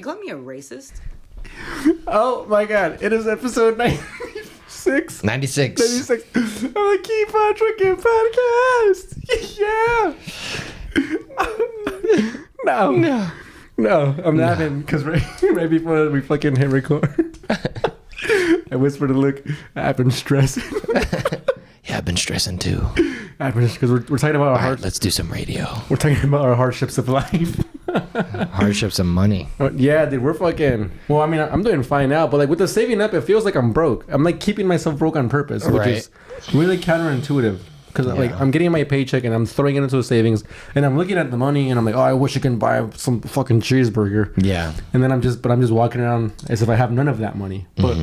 call me a racist? Oh my god, it is episode 96. 96. 96 of the Keep On Trucking podcast. Yeah. No, I'm laughing because right before we fucking hit record, I whispered to Luke, I've been stressing. Yeah, I've been stressing too. Because we're talking about our Let's do some radio. We're talking about our hardships of life. Hardships of money. Yeah, dude, we're fucking. Well, I mean, I'm doing fine now, but like with the saving up, it feels like I'm broke. I'm like keeping myself broke on purpose, which is really counterintuitive. Because like I'm getting my paycheck and I'm throwing it into a savings, and I'm looking at the money and I'm like, oh, I wish I can buy some fucking cheeseburger. Yeah. And then I'm just walking around as if I have none of that money. But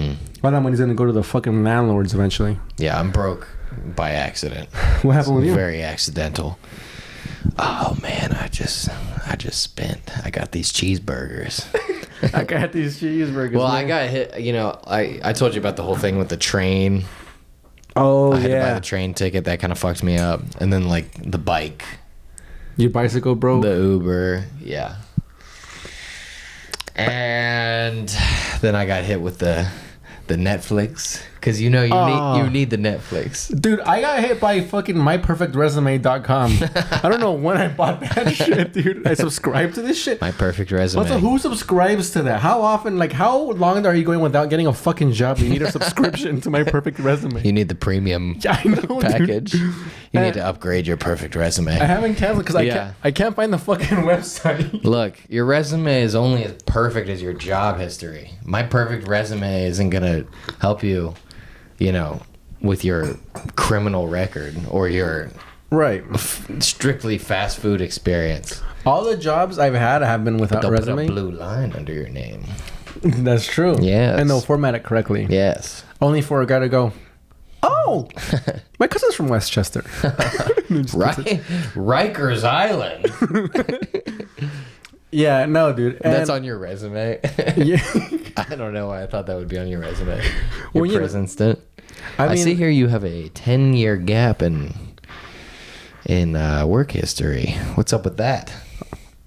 all that money's gonna go to the fucking landlords eventually. Yeah, I'm broke by accident. What happened with you? Very accidental. Oh man, I just spent. I got these cheeseburgers. I got these cheeseburgers. Well, man. I got hit. You know, I told you about the whole thing with the train. Oh, I had to buy yeah. the train ticket. That kind of fucked me up. And then like the bike, Your bicycle broke? the Uber, yeah. And then I got hit with the Netflix because you know you need the Netflix. Dude, I got hit by fucking myperfectresume.com. I don't know when I bought that shit, dude. I subscribed to this shit. My perfect resume. Also, who subscribes to that? How often, like, how long are you going without getting a fucking job? You need a subscription to My Perfect Resume. You need the premium I know, package. dude. You need to upgrade your perfect resume. I haven't canceled because I can't find the fucking website. Look, your resume is only as perfect as your job history. My perfect resume isn't gonna help you, you know, with your criminal record or your Right. strictly fast food experience. All the jobs I've had have been without They'll resume. put a blue line under your name. That's true. Yes. And they'll format it correctly. Yes. Only for a guy to go, oh, my cousin's from Westchester. Right? Rikers Island. Yeah, no, dude. And That's on your resume. Yeah. I don't know why I thought that would be on your resume. Well, Your you know, prison stint. I I mean- see here you have a 10-year gap in work history. What's up with that?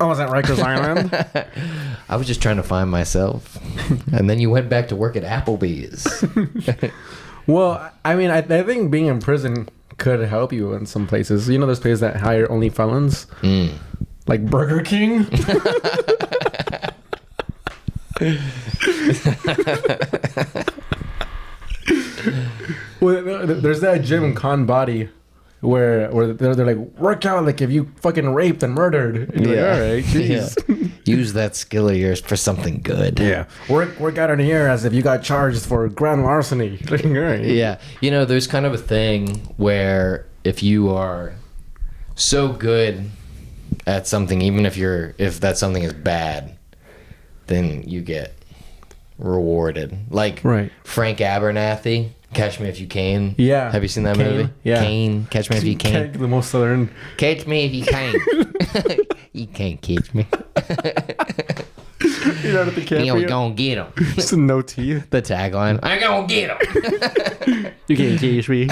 Oh, was that Rikers Island? I was just trying to find myself. And then you went back to work at Applebee's. Well, I mean, I think being in prison could help you in some places. You know, there's places that hire only felons, like Burger King. Well, there's that gym in Con Body where they're like, work out like if you fucking raped and murdered. And you're like, all right, jeez. Yeah. Use that skill of yours for something good. Yeah. Work out in here as if you got charged for grand larceny. Like, all right. Yeah. You know, there's kind of a thing where if you are so good at something, even if that something is bad, then you get rewarded. Like Right. Frank Abernathy, Catch Me If You Can. Yeah. Have you seen that Kane, movie? yeah. Kane, Catch Me If You Can. The most southern. Catch me if you can. You can't catch me. You're out at the camp. You gonna get him. Just no teeth. The tagline. I gonna get him. You can't catch me.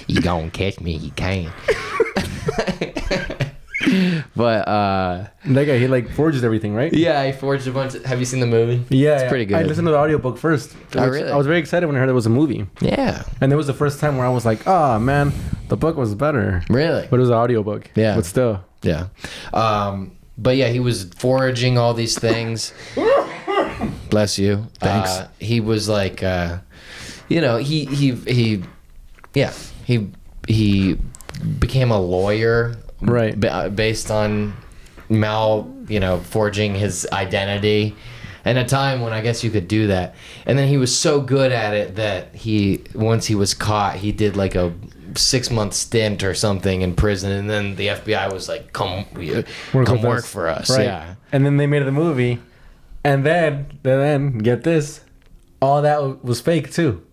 You gonna catch me? You can. But That guy, he like forged everything, right? yeah, I forged a bunch. Have you seen the movie? Yeah, it's pretty good. I listened to the audiobook first. Oh, really? I was very excited when I heard it was a movie. Yeah. And it was the first time where I was like, oh man, the book was better. Really? But it was an audiobook. Yeah. But still. Yeah. But yeah, he was foraging all these things. Bless you. Thanks. He was like, you know, he became a lawyer, Right. Based on forging his identity, in a time when I guess you could do that. And then he was so good at it that once he was caught, he did like a 6-month stint or something in prison, and then the FBI was like, come work for us. Right. Yeah. And then they made the movie. And then get this, all that was fake too.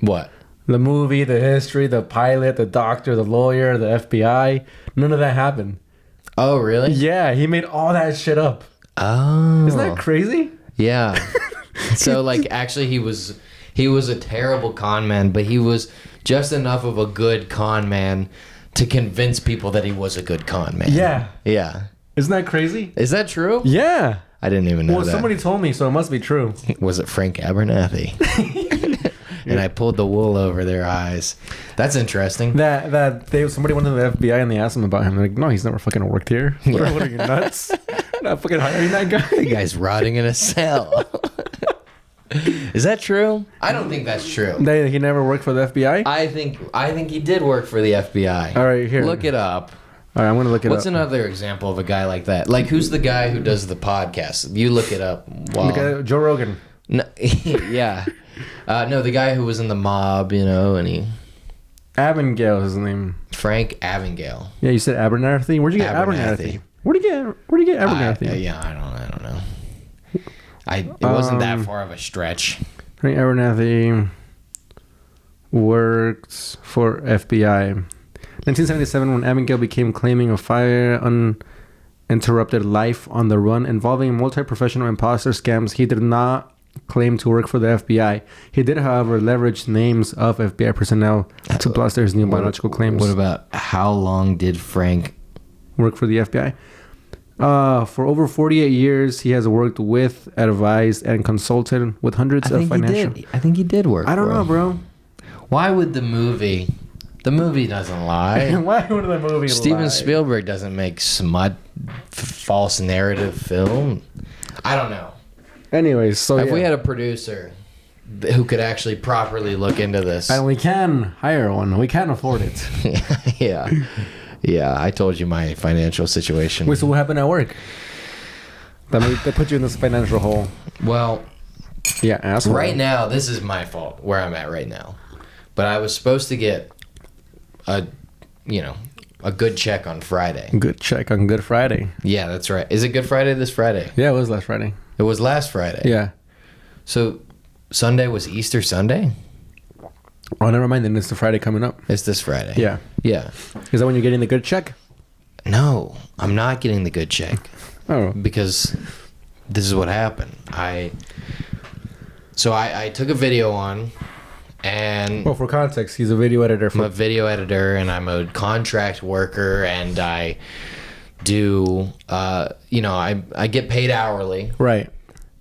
What? The movie, the history, the pilot, the doctor, the lawyer, the FBI, none of that happened. Oh, really? Yeah, he made all that shit up. Oh. Isn't that crazy? Yeah. So like actually he was a terrible con man, but he was just enough of a good con man to convince people that he was a good con man. Yeah. Yeah. Isn't that crazy? Is that true? Yeah. I didn't even know Well, that. somebody told me, so it must be true. Was it Frank Abernathy? And I pulled the wool over their eyes. That's interesting. Somebody went to the FBI and they asked him about him. They're like, no, he's never fucking worked here. What are you, nuts? Not fucking hiring that guy. The guy's rotting in a cell. Is that true? I don't think that's true. He never worked for the FBI? I think he did work for the FBI. All right, here. Look it up. All right, I'm going to look it up. What's another example of a guy like that? Like, who's the guy who does the podcast? You look it up. The guy, Joe Rogan. No, yeah. No, the guy who was in the mob, and he... Avengale is his name. Frank Avengale. Yeah, you said Abernathy? Where'd you get Abernathy? Where'd you get Abernathy? I don't know. It wasn't that far of a stretch. Frank Abernathy works for FBI. 1977, when Abigail became claiming a fire uninterrupted life on the run involving multi-professional imposter scams, he did not claim to work for the FBI. He did, however, leverage names of FBI personnel to bluster his new biological claims. What about how long did Frank work for the FBI? For over 48 years, he has worked with, advised, and consulted with hundreds of financial... I think he did work. I don't know, bro. Why would the movie... The movie doesn't lie. Why would the movie lie? Steven Spielberg doesn't make smut, false narrative film. I don't know. Anyways, so if we had a producer who could actually properly look into this... And we can hire one. We can afford it. Yeah. Yeah, I told you my financial situation. Wait, so what happened at work? They put you in this financial hole. Well... Yeah, asshole. Right now, this is my fault, where I'm at right now. But I was supposed to get... a good check on Friday. Good check on Good Friday. Yeah, that's right. Is it Good Friday this Friday? Yeah, it was last Friday. It was last Friday. Yeah. So Sunday was Easter Sunday? Oh, never mind. Then it's the Friday coming up. It's this Friday. Yeah. Yeah. Is that when you're getting the good check? No, I'm not getting the good check. Oh. Because this is what happened. I took a video on. And well, for context, he's a video editor. I'm a video editor, and I'm a contract worker, and I do, I get paid hourly. Right.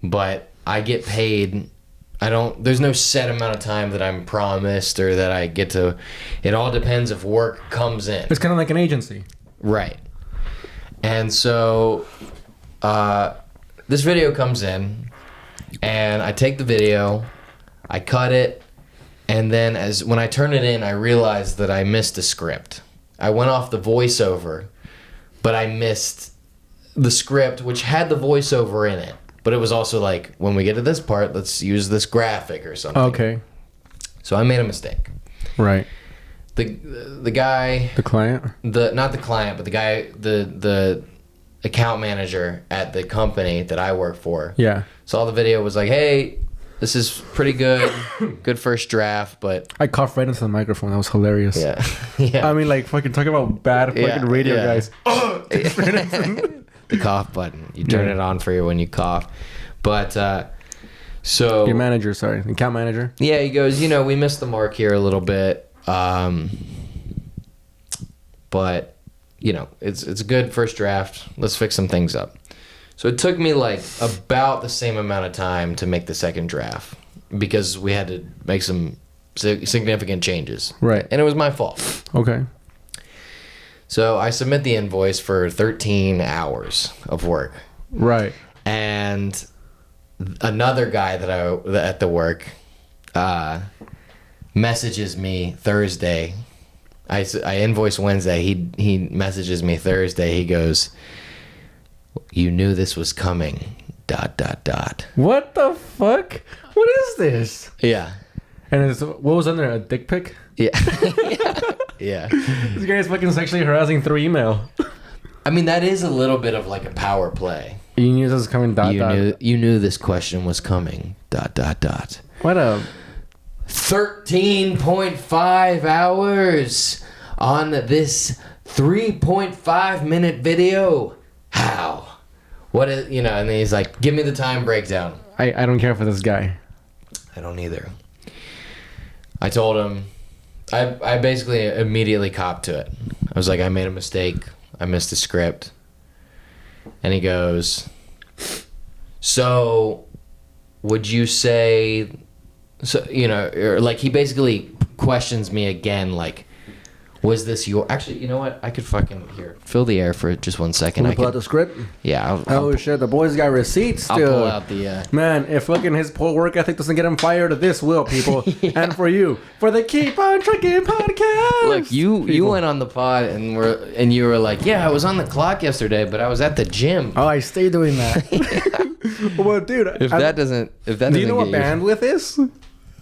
But I get paid, there's no set amount of time that I'm promised or that I get to, it all depends if work comes in. It's kind of like an agency. Right. And so, this video comes in, and I take the video, I cut it, and then when I turn it in, I realized that I missed a script. I went off the voiceover, but I missed the script, which had the voiceover in it. But it was also like, when we get to this part, let's use this graphic or something. Okay. So I made a mistake. Right. The guy... The client? Not the client, but the guy, the account manager at the company that I work for. Yeah. Saw the video, was like, hey... This is pretty good. Good first draft, but... I coughed right into the microphone. That was hilarious. Yeah. Yeah. I mean, like, fucking talk about bad fucking radio guys. The cough button. You turn it on for you when you cough. But, so... Your manager, sorry. Account manager. Yeah, he goes, we missed the mark here a little bit. But, it's a good first draft. Let's fix some things up. So it took me like about the same amount of time to make the second draft because we had to make some significant changes. Right. And it was my fault. Okay. So I submit the invoice for 13 hours of work. Right. And another guy at the work messages me Thursday. I invoice Wednesday. He messages me Thursday. He goes... You knew this was coming. ... What the fuck? What is this? Yeah. And what was under a dick pic? Yeah. Yeah. This guy is fucking sexually harassing through email. I mean, that is a little bit of like a power play. You knew this was coming. ... You knew this question was coming. ... What a 13.5 hours on this 3.5 minute video. How? What is, and then he's like, give me the time breakdown. I don't care for this guy. I don't either. I told him, I basically immediately copped to it. I was like, I made a mistake. I missed the script. And he goes, so would you say, so, you know, or like he basically questions me again, like, was this your... Actually, you know what? I could fucking... Here, fill the air for just 1 second. Pull out the script? Yeah. Oh, shit. The boys got receipts, I'll dude. pull out the... Man, if fucking his poor work ethic doesn't get him fired, this will, people. Yeah. And for you, for the Keep On Trucking podcast. Look, you went on the pod and you were like, yeah, I was on the clock yesterday, but I was at the gym. Oh, I stay doing that. Well, dude... If that doesn't do you know what bandwidth is?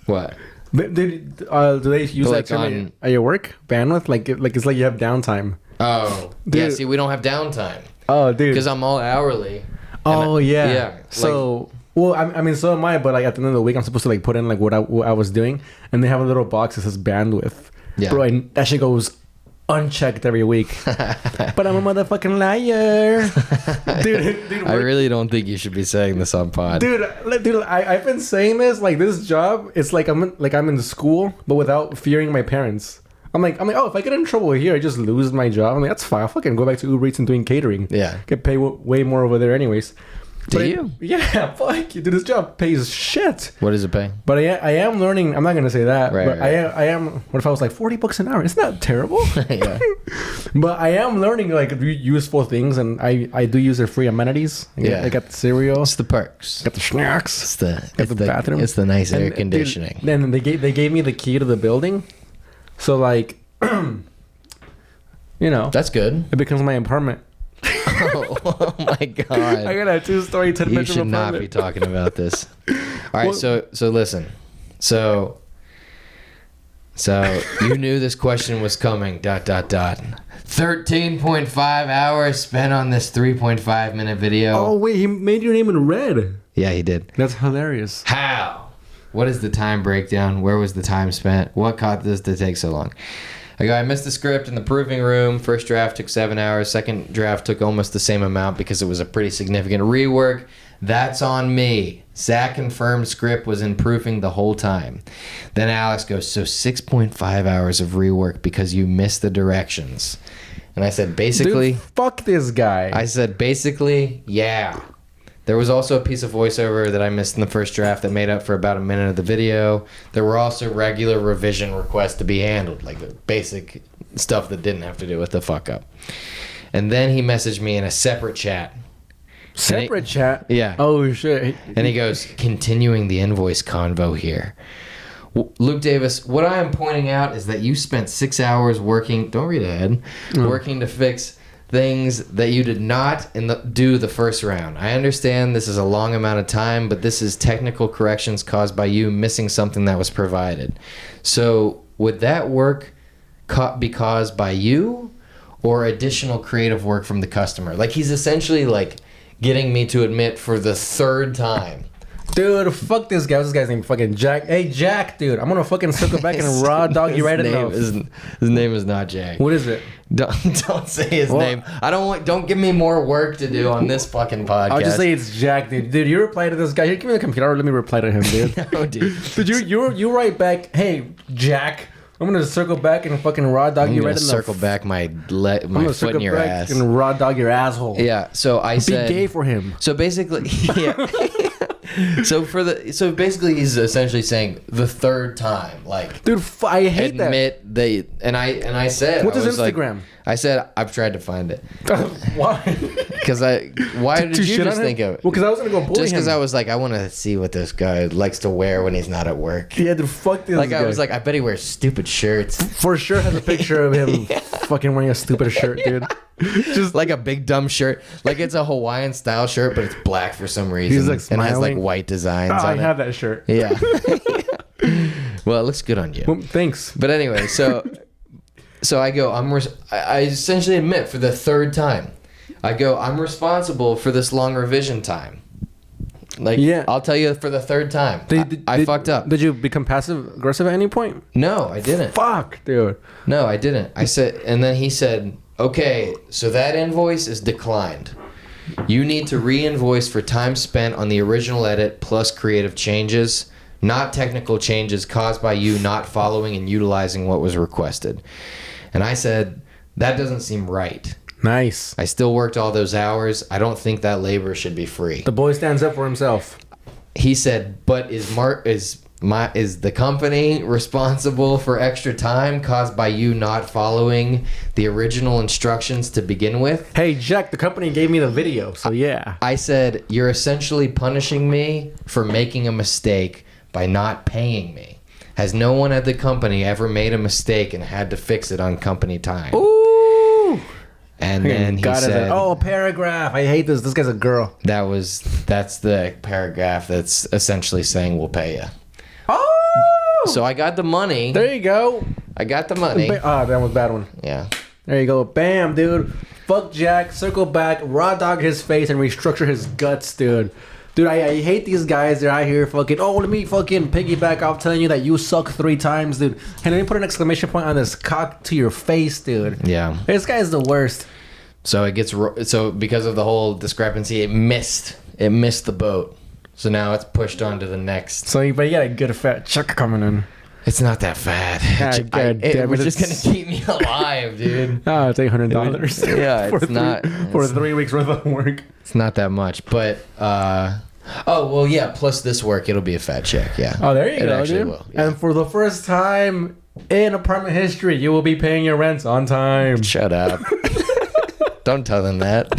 What? Do they use like that term at your work? Bandwidth? Like it's like you have downtime. Oh. Dude. Yeah, see, we don't have downtime. Oh, dude. Because I'm all hourly. Oh, yeah. Yeah. So, well, I mean, so am I, but like at the end of the week, I'm supposed to like put in like what I was doing, and they have a little box that says bandwidth. Yeah. Bro, and that shit goes unchecked every week. But I'm a motherfucking liar. dude, I really don't think you should be saying this on pod. Dude, I've been saying this, like this job, it's like I'm in school, but without fearing my parents. I'm like, oh, if I get in trouble here, I just lose my job. I'm like, that's fine. I'll fucking go back to Uber Eats and doing catering. Yeah. Get paid way more over there anyways. Do you? Yeah, fuck you. Dude, this job pays shit. What does it pay? But I am learning. I'm not going to say that. Right, but right. I am. What if I was like $40 an hour? It's not terrible. Yeah. But I am learning like useful things, and I do use their free amenities. I got the cereal. It's the perks. Got the snacks. It's the bathroom. It's the nice air And, conditioning. Then they gave me the key to the building, so like, you know, That's good. it becomes my apartment. Oh my god. I got a 2-story, 10 You bedroom should not apartment. be talking about this. All right, Well- so listen. So you knew this question was coming. ... 13.5 hours spent on this 3.5 minute video. Oh wait, he made your name in red. Yeah, he did. That's hilarious. How? What is the time breakdown? Where was the time spent? What caused this to take so long? I missed the script in the proofing room. First draft took 7 hours. Second draft took almost the same amount because it was a pretty significant rework. That's on me. Zach confirmed script was in proofing the whole time. Then Alex goes, so 6.5 hours of rework because you missed the directions. And I said, basically... Dude, fuck this guy. I said, basically, yeah. There was also a piece of voiceover that I missed in the first draft that made up for about a minute of the video. There were also regular revision requests to be handled, like the basic stuff that didn't have to do with the fuck up. And then he messaged me in a separate chat. Separate chat? Yeah. Oh, shit. And he goes, continuing the invoice convo here. Luke Davis, what I am pointing out is that you spent 6 hours working, don't read ahead, working to fix things that you did not do the first round. I understand this is a long amount of time, but this is technical corrections caused by you missing something that was provided. So would that work be caused by you or additional creative work from the customer? Like he's essentially like getting me to admit for the third time. Dude, fuck this guy. What's this guy's name? Fucking Jack. Hey, Jack, dude. I'm gonna fucking circle back and raw dog you right enough. His name is not Jack. What is it? Don't say his name. Don't give me more work to do on this fucking podcast. I'll just say it's Jack, dude. Dude, you reply to this guy. Here, give me the computer. Let me reply to him, dude. No, dude. Dude, you write back, hey, Jack. I'm gonna circle back and fucking raw dog you right enough. Circle back my foot in your ass and raw dog your asshole. Yeah. So I said, be gay for him. So basically, yeah. So basically, he's essentially saying the third time, like, dude, I hate that. Admit and I said, what's his like, Instagram? I said I've tried to find it. Why? Because why did you just think of it? Well, because I was gonna go bully him. Just because I was like, I want to see what this guy likes to wear when he's not at work. Yeah, dude, fuck this Like guy. I was like, I bet he wears stupid shirts. For sure has a picture of him fucking wearing a stupid shirt, dude. Just like a big dumb shirt, like it's a Hawaiian style shirt, but it's black for some reason. He's like smiling. And has like white designs. Oh, I on have it. that shirt. Yeah. Well, it looks good on you. Well, thanks. But anyway, so I go. I essentially admit for the third time. I go. I'm responsible for this long revision time. Like, yeah. I'll tell you for the third time. I fucked up. Did you become passive aggressive at any point? No, I didn't. Fuck, dude. No, I didn't. I said, and then he said, okay, so that invoice is declined. You need to re-invoice for time spent on the original edit plus creative changes, not technical changes caused by you not following and utilizing what was requested. And I said, that doesn't seem right. Nice. I still worked all those hours. I don't think that labor should be free. The boy stands up for himself. He said, but is the company responsible for extra time caused by you not following the original instructions to begin with? Hey, Jack, the company gave me the video, so yeah. I said, you're essentially punishing me for making a mistake by not paying me. Has no one at the company ever made a mistake and had to fix it on company time? Ooh. And then he said, "Oh, a paragraph. I hate this. This guy's a girl." That's the paragraph that's essentially saying we'll pay you. Oh. So I got the money. There you go. I got the money. That was a bad one. Yeah. There you go. Bam, dude. Fuck Jack. Circle back. Raw dog his face and restructure his guts, dude. Dude, I hate these guys. They're out here fucking, oh, let me fucking piggyback off telling you that you suck 3 times, dude. And let me put an exclamation point on this cock to your face, dude. Yeah. This guy's the worst. So so because of the whole discrepancy, it missed the boat. So now it's pushed on to the next. So, but you got a good fat check coming in. It's not that fat. It was just going to keep me alive, dude. Oh, it's $800. Yeah, it's not. For 3 weeks worth of work. It's not that much. But, oh, well, yeah, plus this work, it'll be a fat check, yeah. Oh, there you go, actually dude. will, yeah. And for the first time in apartment history, you will be paying your rents on time. Shut up. Don't tell them that.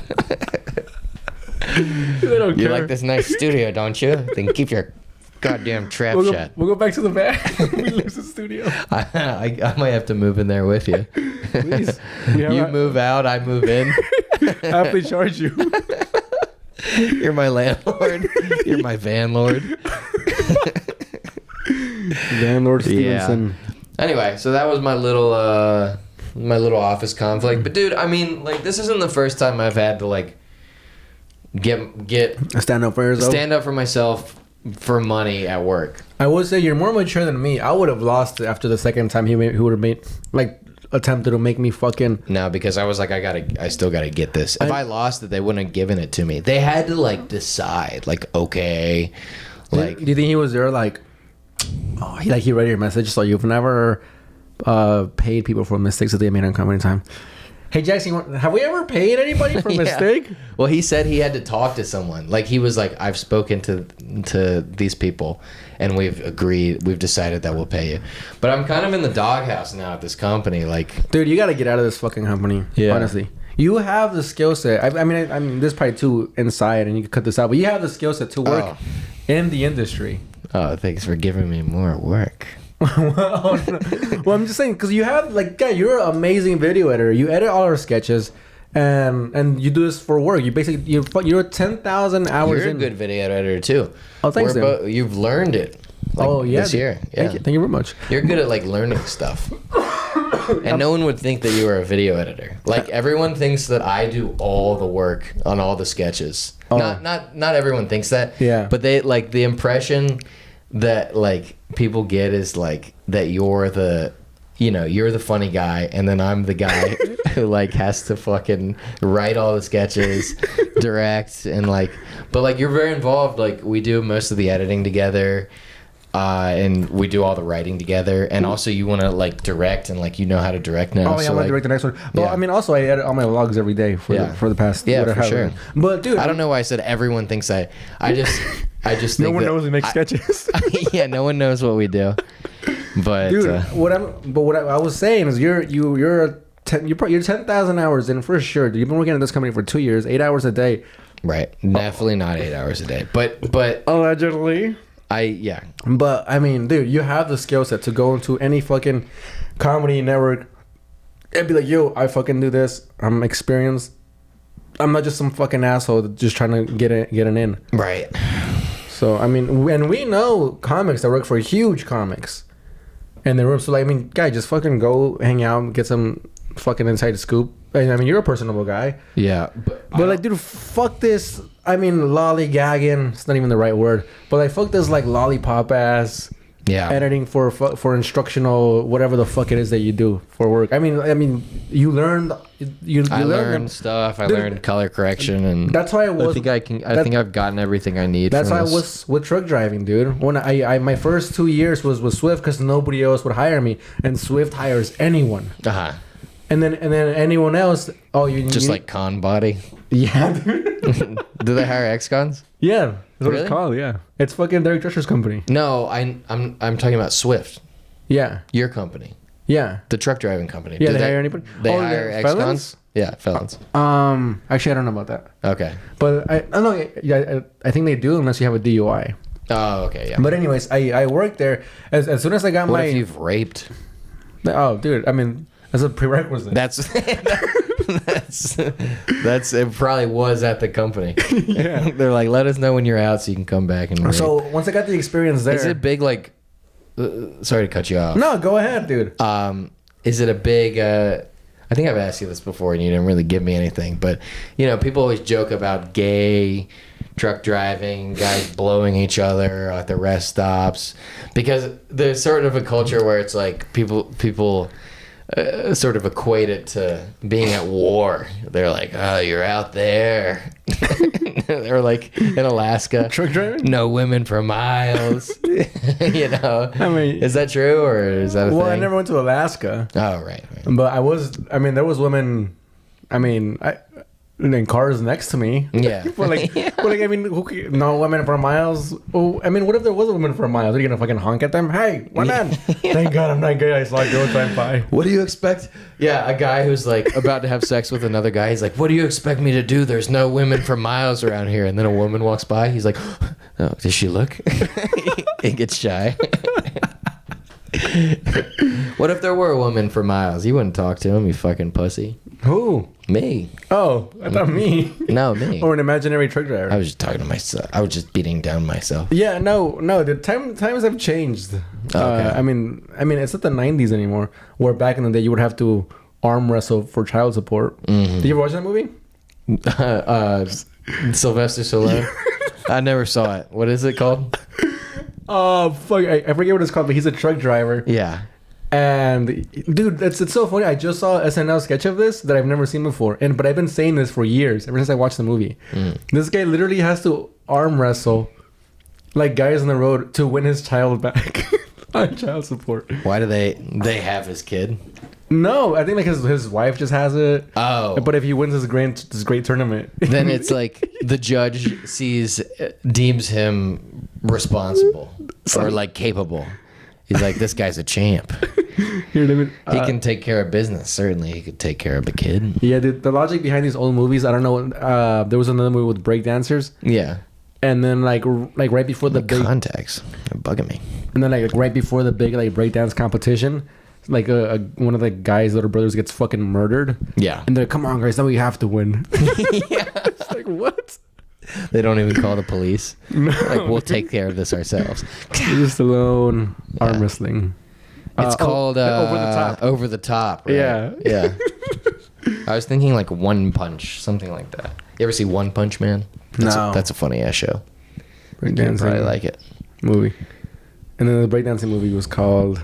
They don't You care. like this nice studio, don't you? Then keep your goddamn trap shut. We'll go back to the back. We lose the studio. I might have to move in there with you. Please. You move out, I move in. I have to charge you. You're my landlord. You're my van lord. Landlord Stevenson. Anyway, so that was my little office conflict. But dude, I mean, like, this isn't the first time I've had to like get Stand up for yourself. stand up for myself for money at work. I would say you're more mature than me. I would have lost it after the second time he would have made like attempted to make me fucking. No, because I was like, I still gotta get this. If I lost it, they wouldn't have given it to me. They had to like decide, like, okay, like. Do you think he was there like? Oh, he read your message, so you've never paid people for mistakes that they made on company time. Hey Jackson, have we ever paid anybody for a mistake? Well, he said he had to talk to someone. Like, he was like, I've spoken to these people, and we've decided that we'll pay you. But I'm kind of in the doghouse now at this company. Like, dude, you got to get out of this fucking company. Yeah. Honestly, you have the skill set. I mean, this is probably too inside, and you can cut this out. But you have the skill set to work in the industry. Oh, thanks for giving me more work. Well, I'm just saying, because you have like, guy, you're an amazing video editor. You edit all our sketches, and you do this for work. You basically you're 10,000 hours. You're a good video editor too. Oh, thanks. You've learned it. Like, this year. Yeah. Thank you very much. You're good at like learning stuff. And no one would think that you were a video editor. Like, everyone thinks that I do all the work on all the sketches. Oh. Not everyone thinks that. Yeah. But they like the impression that like people get is like that you're the funny guy, and then I'm the guy who like has to fucking write all the sketches, direct, and like, but like you're very involved. Like, we do most of the editing together. And we do all the writing together, and also you want to like direct, and like you know how to direct now. Oh yeah, I want to direct the next one. But yeah. I mean, also I edit all my vlogs every day for the past. For sure. But dude, I don't know why I said everyone thinks I just think no one that knows we make sketches. Yeah, no one knows what we do. But dude, what I was saying is you're 10,000 hours in for sure. Dude, you've been working at this company for 2 years, 8 hours a day. Right, definitely not 8 hours a day, but allegedly. But I mean, dude, you have the skill set to go into any fucking comedy network and be like, yo, I fucking do this. I'm experienced. I'm not just some fucking asshole just trying to get an in. Right. So I mean, and we know comics that work for huge comics in the room. So like, I mean, guy, just fucking go hang out, get some fucking inside scoop. I mean, you're a personable guy. Yeah. But like, dude, fuck this. I mean, lollygagging. It's not even the right word. But like, fuck this like lollipop ass. Yeah. Editing for instructional whatever the fuck it is that you do for work. I mean, you learned. I learned stuff. I learned color correction, and that's why I was. I think I've gotten everything I need. That's why I was with truck driving, dude. When I my first 2 years was with Swift because nobody else would hire me, and Swift hires anyone. And then anyone else, Just like con body. Yeah, dude. Do they hire ex-cons? Yeah, that's what Really? it's called. Yeah, it's fucking Derek Drescher's company. No, I'm talking about Swift, Yeah, your company, yeah, the truck driving company. yeah. Do They hire anybody? They Oh, hire the ex-cons? felons? Yeah, felons. Actually, I don't know about that, Okay. but I don't know. Yeah, I think they do unless you have a DUI. Oh, okay, yeah. But anyways, I worked there as soon as I got What my. if you've raped? Oh, dude. I mean, as a prerequisite. That's it. Probably was at the company. Yeah. They're like, let us know when you're out so you can come back and rape. So once I got the experience there. Is it big? Like, sorry to cut you off. No, go ahead, dude. Is it a big? I think I've asked you this before, and you didn't really give me anything. But people always joke about gay truck driving, guys blowing each other at the rest stops, because there's sort of a culture where it's like people sort of equate it to being at war. They're like, oh, you're out there. They're like in Alaska. Truck driving? No women for miles. I mean, is that true or is that a thing? well, I never went to Alaska. Oh, right. But there was women, in cars next to me. Yeah. but I mean, no women for miles. Oh, I mean, what if there was a woman for miles? Are you gonna fucking honk at them? Hey, why not? Thank God I'm not gay. I saw a girl drive by. What do you expect? Yeah, a guy who's like about to have sex with another guy. He's like, what do you expect me to do? There's no women for miles around here. And then a woman walks by. He's like, oh, does she look? He gets shy. What if there were a woman for miles? You wouldn't talk to him, you fucking pussy. Who? Me. Oh, I thought me. No, me. Or an imaginary truck driver. I was just talking to myself. I was just beating down myself. Yeah, no. The times have changed. Okay. I mean, it's not the '90s anymore. Where back in the day you would have to arm wrestle for child support. Mm-hmm. Did you ever watch that movie? Sylvester Stallone. I never saw it. What is it called? Oh fuck! I forget what it's called, but he's a truck driver. Yeah. And dude, it's so funny. I just saw an SNL sketch of this that I've never seen before, but I've been saying this for years, ever since I watched the movie. This guy literally has to arm wrestle like guys on the road to win his child back on child support. Why do they have his kid? No, I think like his wife just has it. Oh. But if he wins this great tournament, Then it's like the judge deems him responsible or like capable. He's like, this guy's a champ. Here, He can take care of business. Certainly, he could take care of a kid. Yeah, the logic behind these old movies, I don't know. There was another movie with breakdancers. Yeah. And then like right before the big Contacts are bugging me. And then like right before the big like breakdance competition, like one of the guys' little brothers gets fucking murdered. Yeah. And they're like, come on guys, now we have to win. Yeah. It's like what? They don't even call the police. No. Like, we'll take care of this ourselves. Just alone arm wrestling. It's called Over the Top. Over the Top. Right? Yeah. Yeah. I was thinking like One Punch, something like that. You ever see One Punch Man? No. That's a funny ass show. You Breakdancing probably like it. movie. And then the breakdancing movie was called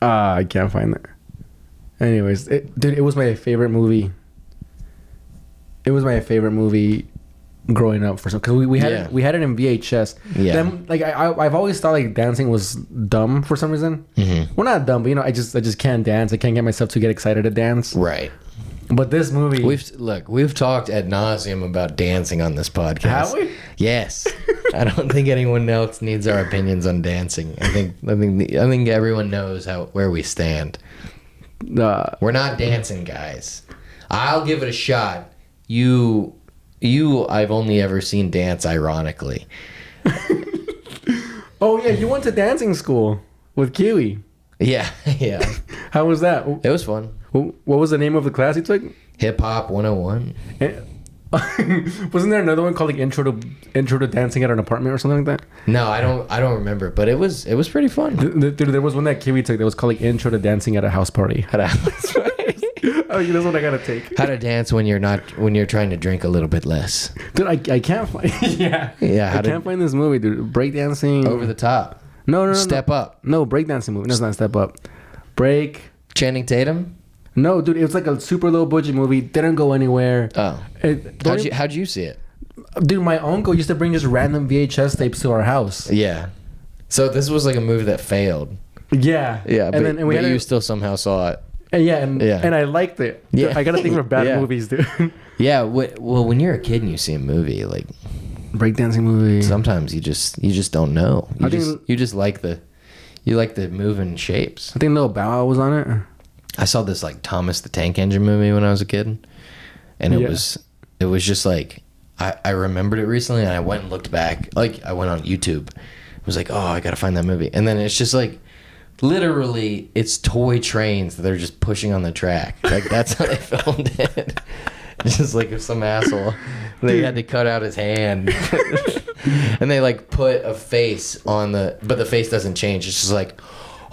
I can't find it. Anyways, it was my favorite movie. It was my favorite movie growing up for some, because we had it in VHS. Yeah. Then, like I've always thought like dancing was dumb for some reason. Mm-hmm. Well, not dumb, but I just can't dance. I can't get myself to get excited to dance. Right. But this movie, We've talked ad nauseum about dancing on this podcast. Have we? Yes. I don't think anyone else needs our opinions on dancing. I think everyone knows where we stand. We're not dancing guys. I'll give it a shot. You I've only ever seen dance ironically. Oh yeah, you went to dancing school with Kiwi. Yeah, yeah. How was that? It was fun. What was the name of the class you took? Hip Hop 101. Wasn't there another one called like Intro to Dancing at an Apartment or something like that? No, I don't remember, but it was pretty fun. Dude, there was one that Kiwi took that was called like Intro to Dancing at a House Party. Oh, that's what I gotta take. How to dance when you're trying to drink a little bit less. Dude, I can't find. Yeah. I can't find this movie, dude. Breakdancing. Over the Top. No. Step Up. No, breakdancing movie. No, it's not Step Up. Channing Tatum. No, dude, it was like a super low budget movie. Didn't go anywhere. Oh. How'd you see it? Dude, my uncle used to bring just random VHS tapes to our house. Yeah. So this was like a movie that failed. Yeah. Yeah, and but we had you still somehow saw it. And I liked it. Yeah. I got a thing for bad movies, dude. Yeah. Well, when you're a kid and you see a movie like breakdancing movie, sometimes you just don't know. You just like the moving shapes. I think Lil Bow Wow was on it. I saw this like Thomas the Tank Engine movie when I was a kid, and it was just like I remembered it recently, and I went and looked back. Like I went on YouTube, it was like, oh, I gotta find that movie, and then it's just like literally it's toy trains that they're just pushing on the track. Like that's how they filmed it. Just like if some asshole they had to cut out his hand, and they like put a face on but the face doesn't change. It's just like,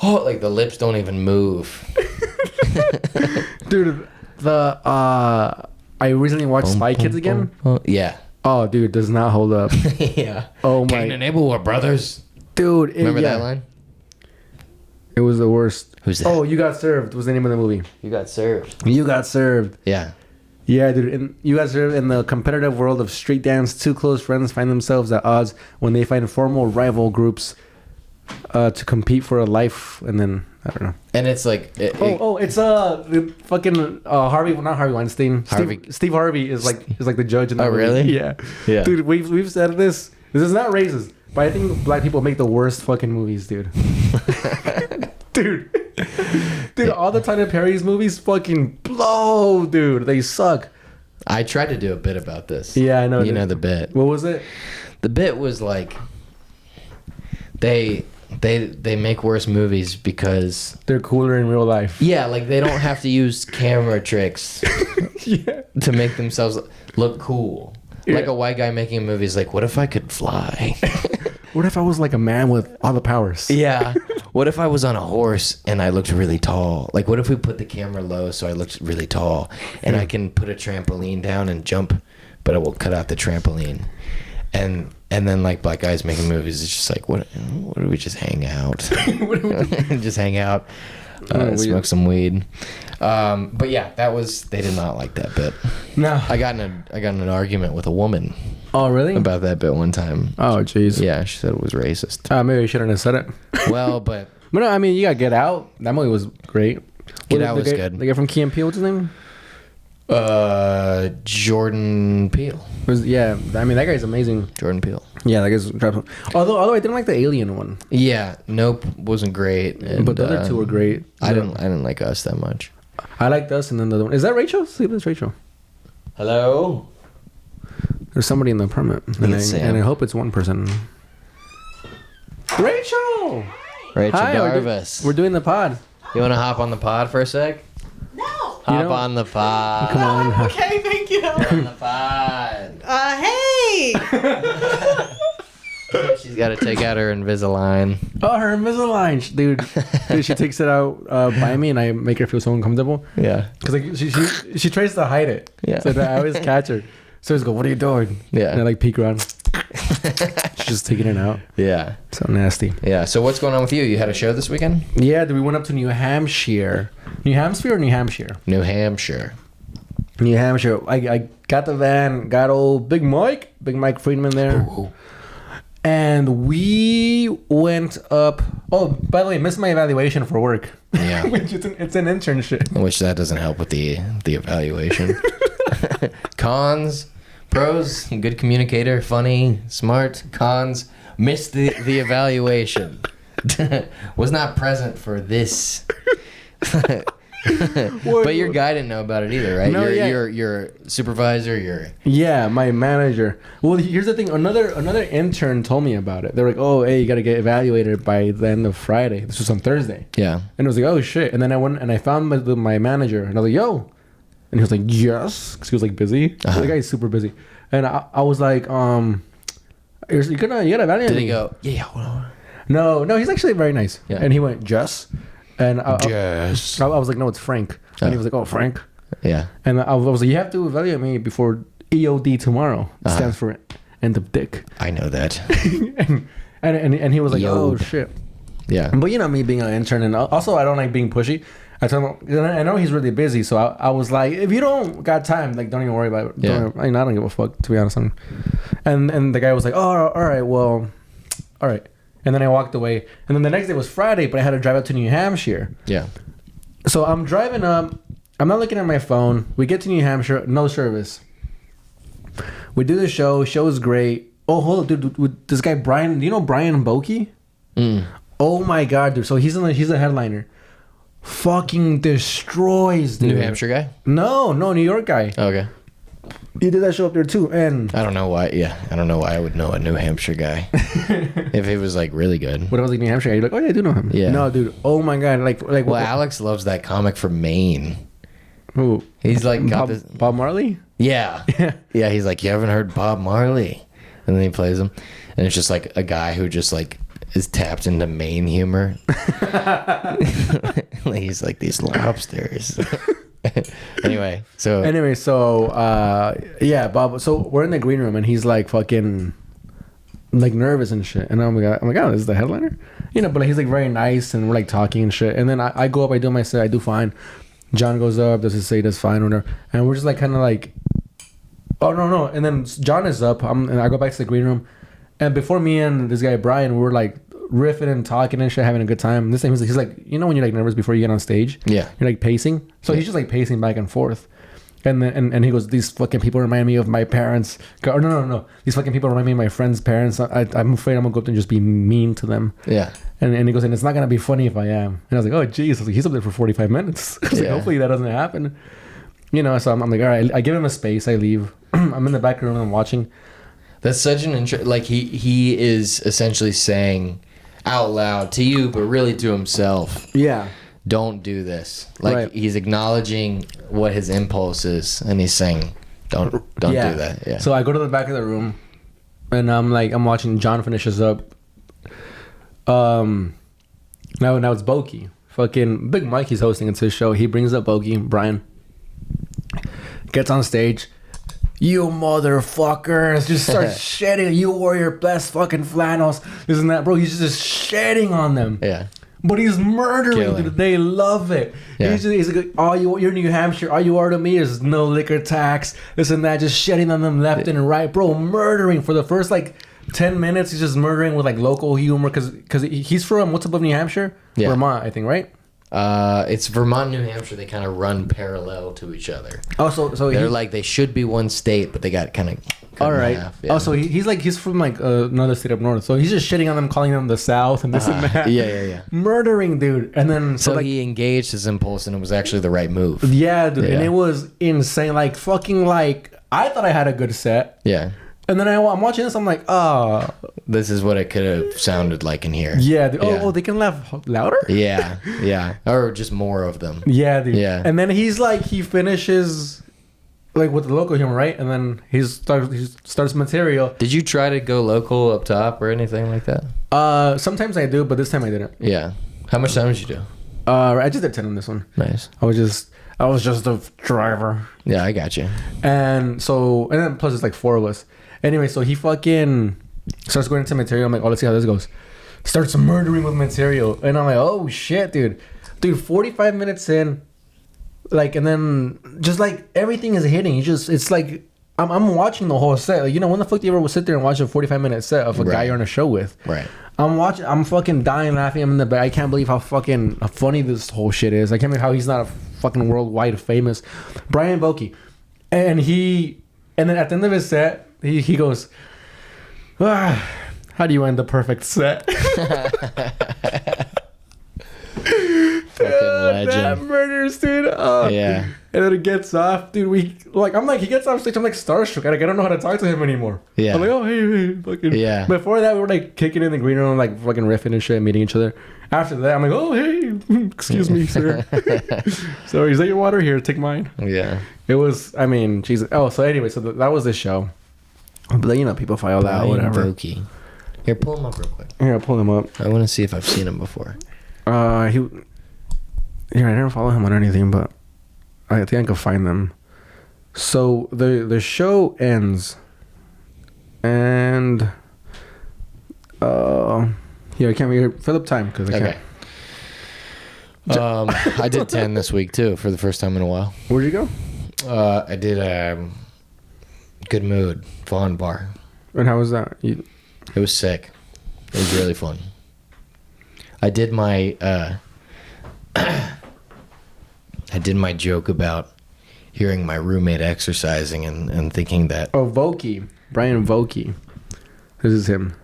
oh, like the lips don't even move. Dude, I recently watched Spy Kids again. Yeah. Oh, dude, does not hold up. Yeah. Oh my. Cain and Abel were brothers. Dude, remember that line? It was the worst. Who's that? Oh, You Got Served was the name of the movie. You Got Served. You Got Served. Yeah. Yeah, dude. You Got Served. In the competitive world of street dance, two close friends find themselves at odds when they find formal rival groups to compete for a life, and then I don't know. And it's like it's the fucking Harvey, not Harvey Weinstein. Steve Harvey is like the judge in that movie. Really? Yeah. Dude, we've said this. This is not racist, but I think black people make the worst fucking movies, dude. Dude, all the Tyler Perry's movies fucking blow, dude. They suck. I tried to do a bit about this. Yeah, I know. You know the bit. What was it? The bit was like they make worse movies because they're cooler in real life. Yeah, like they don't have to use camera tricks to make themselves look cool. Yeah. Like a white guy making a movie is like, what if I could fly? What if I was like a man with all the powers? Yeah. What if I was on a horse and I looked really tall? Like, what if we put the camera low so I looked really tall, and I can put a trampoline down and jump, but I will cut out the trampoline. And then like black guys making movies, it's just like, what do we just hang out? Just hang out, smoke some weed. But yeah, they did not like that bit. No. I got in an argument with a woman. Oh, really? About that bit one time. Oh, jeez. Yeah, she said it was racist. Maybe I shouldn't have said it. Well, but no, I mean, you got Get Out. That movie was great. Get Out was good. The guy from Key and Peele, what's his name? Jordan Peele. Yeah, I mean, that guy's amazing. Jordan Peele. Yeah, that guy's. Although I didn't like the Alien one. Yeah, Nope wasn't great. And, but the other two were great. I didn't like Us that much. I liked Us, and then the other one. Is that Rachel? See, that's Rachel. Hello. There's somebody in the apartment, and I hope it's one person. Rachel Hi, Darvas. We're doing the pod. You want to hop on the pod for a sec? No. Hop on the pod. Come on. Okay, thank you. On the pod. Hey. She's got to take out her Invisalign. Oh, her Invisalign, dude. She takes it out by me, and I make her feel so uncomfortable. Yeah. Because like she tries to hide it. Yeah. So I always catch her. So I just go, "What are you doing?" Yeah. And I like peek around. She's just taking it out. Yeah. So nasty. Yeah. So what's going on with you? You had a show this weekend? Yeah, we went up to New Hampshire. New Hampshire or New Hampshire? New Hampshire. New Hampshire. I got the van, got old Big Mike Friedman there. Ooh. And we went up. Oh, by the way, missed my evaluation for work. Yeah. It's an internship. Which that doesn't help with the evaluation. Cons, pros, good communicator, funny, smart. Cons, missed the evaluation. Was not present for this. But your guy didn't know about it either, right? No, your supervisor, Yeah, my manager. Well, here's the thing. Another intern told me about it. They're like, "Oh, hey, you got to get evaluated by the end of Friday." This was on Thursday. Yeah. And I was like, "Oh shit!" And then I went and I found my manager, and I was like, "Yo," and he was like, "Yes," because he was like busy. The guy's super busy, and I was like, you gotta evaluate Did me." he go? Yeah. Hold on. No, he's actually very nice. Yeah. And he went, "Jess," and I was like, "No, it's Frank," and he was like, "Oh, Frank." Yeah. And I was like, "You have to evaluate me before EOD tomorrow." It stands for end of dick. I know that. and he was like, "Oh shit." Yeah. But you know me being an intern, and also I don't like being pushy. I told him, I know he's really busy, so I was like, if you don't got time, like don't even worry about it. Yeah. I don't give a fuck, to be honest. And the guy was like, "Oh, all right, well, all right." And then I walked away. And then the next day was Friday, but I had to drive up to New Hampshire. Yeah. So I'm driving up. I'm not looking at my phone. We get to New Hampshire, no service. We do the show. Show's great. Oh, hold on, dude. With this guy Brian, do you know Brian Bokeh? Oh my god, dude. So he's a headliner. Fucking destroys, dude. New Hampshire guy? No, New York guy. Okay. He did that show up there too, and I don't know why. Yeah, I don't know why I would know a New Hampshire guy if he was like really good. what I was like New Hampshire guy, you're like, oh yeah, I do know him. Yeah. No, dude. Oh my god, like. Well, Alex loves that comic from Maine. Who? He's like got this. Bob Marley. Yeah. Yeah. He's like, you haven't heard Bob Marley, and then he plays him, and it's just like a guy who just like is tapped into Maine humor. He's like these lobsters. Anyway, so yeah, Bob. So we're in the green room, and he's like fucking like nervous and shit. And I'm like, oh, this is the headliner, you know. But like, he's like very nice, and we're like talking and shit. And then I go up, I do my set, I do fine. John goes up, does his say, does fine, whatever. And we're just like kind of like, oh no. And then John is up, and I go back to the green room. And before me and this guy Brian, we were like riffing and talking and shit, having a good time. This time he's like, you know when you're like nervous before you get on stage? Yeah. You're like pacing. So he's just like pacing back and forth. And then and he goes, these fucking people remind me of my parents. Or no. These fucking people remind me of my friends' parents. I'm afraid I'm gonna go up there and just be mean to them. Yeah. And he goes, and it's not gonna be funny if I am. And I was like, oh jeez. I was like, he's up there for 45 minutes. I was like, hopefully that doesn't happen. You know, so I'm like, all right, I give him a space, I leave. I'm in the back room and I'm watching. That's such an like he is essentially saying out loud to you, but really to himself. Yeah. Don't do this. Like Right. he's acknowledging what his impulse is, and he's saying, don't do that. Yeah. So I go to the back of the room, and I'm watching. John finishes up. Now it's Bokeh. Fucking Big Mike. He's hosting. It's his show. He brings up Bokeh. Brian gets on stage. You motherfuckers! Just start shedding. You wore your best fucking flannels. Isn't that, bro? He's just shedding on them. Yeah. But he's murdering, dude. They love it. Yeah. He's like, you're New Hampshire. All you are to me is no liquor tax. This and that. Just shedding on them left and right, bro. Murdering for the first like 10 minutes. He's just murdering with like local humor because he's from what's above New Hampshire, Vermont, I think, right? It's Vermont, New Hampshire. They kind of run parallel to each other. Oh, so they're like they should be one state, but they got kind of all right. Yeah. Oh, so he's from like another state up north. So he's just shitting on them, calling them the South and this and that. Yeah. Murdering, dude. And then so like, he engaged his impulse, and it was actually the right move. Yeah, dude. Yeah. And it was insane. Like fucking like I thought I had a good set. Yeah. And then I'm watching this. I'm like, oh, this is what it could have sounded like in here. Yeah. Dude. Oh, they can laugh louder. Yeah, or just more of them. Yeah, dude. Yeah. And then he finishes like with the local humor, right? And then he starts material. Did you try to go local up top or anything like that? Sometimes I do, but this time I didn't. Yeah. How much time did you do? I just did 10 on this one. Nice. I was just a driver. Yeah, I got you. And then plus it's like 4 of us. Anyway, so he fucking starts going into material. I'm like, oh, let's see how this goes. Starts murdering with material. And I'm like, oh, shit, dude. Dude, 45 minutes in. Like, and then just like everything is hitting. It's like, I'm watching the whole set. Like, you know, when the fuck do you ever sit there and watch a 45-minute set of a guy you're on a show with? Right. I'm fucking dying laughing. I'm in the back. I can't believe how funny this whole shit is. I can't believe how he's not a fucking worldwide famous. Brian Bokeh. And then at the end of his set, he goes, how do you end the perfect set? Legend. That murders, dude. Oh. Yeah. And then it gets off, dude. He gets off stage. I'm like starstruck. I don't know how to talk to him anymore. Yeah. I'm like, oh, hey, fucking. Yeah. Before that, we were like kicking in the green room, like fucking riffing and shit, meeting each other. After that, I'm like, oh, hey, excuse me, sir. Sorry, is that your water? Here, take mine. Yeah. It was, I mean, Jesus. Oh, so anyway, so that was this show. But you know, people filed out, whatever. Bokeh. Here, pull him up real quick. Here, I'll pull him up. I want to see if I've seen him before. I didn't follow him on anything, but I think I can find them. So the show ends, and here I can't read. Fill up time because I can't. I did 10 this week too for the first time in a while. Where'd you go? I did Good Mood Fawn Bar. And how was that? It was sick. It was really fun. I did my I did my joke about hearing my roommate exercising and thinking that. Oh, Vokey. Brian Vokey. This is him.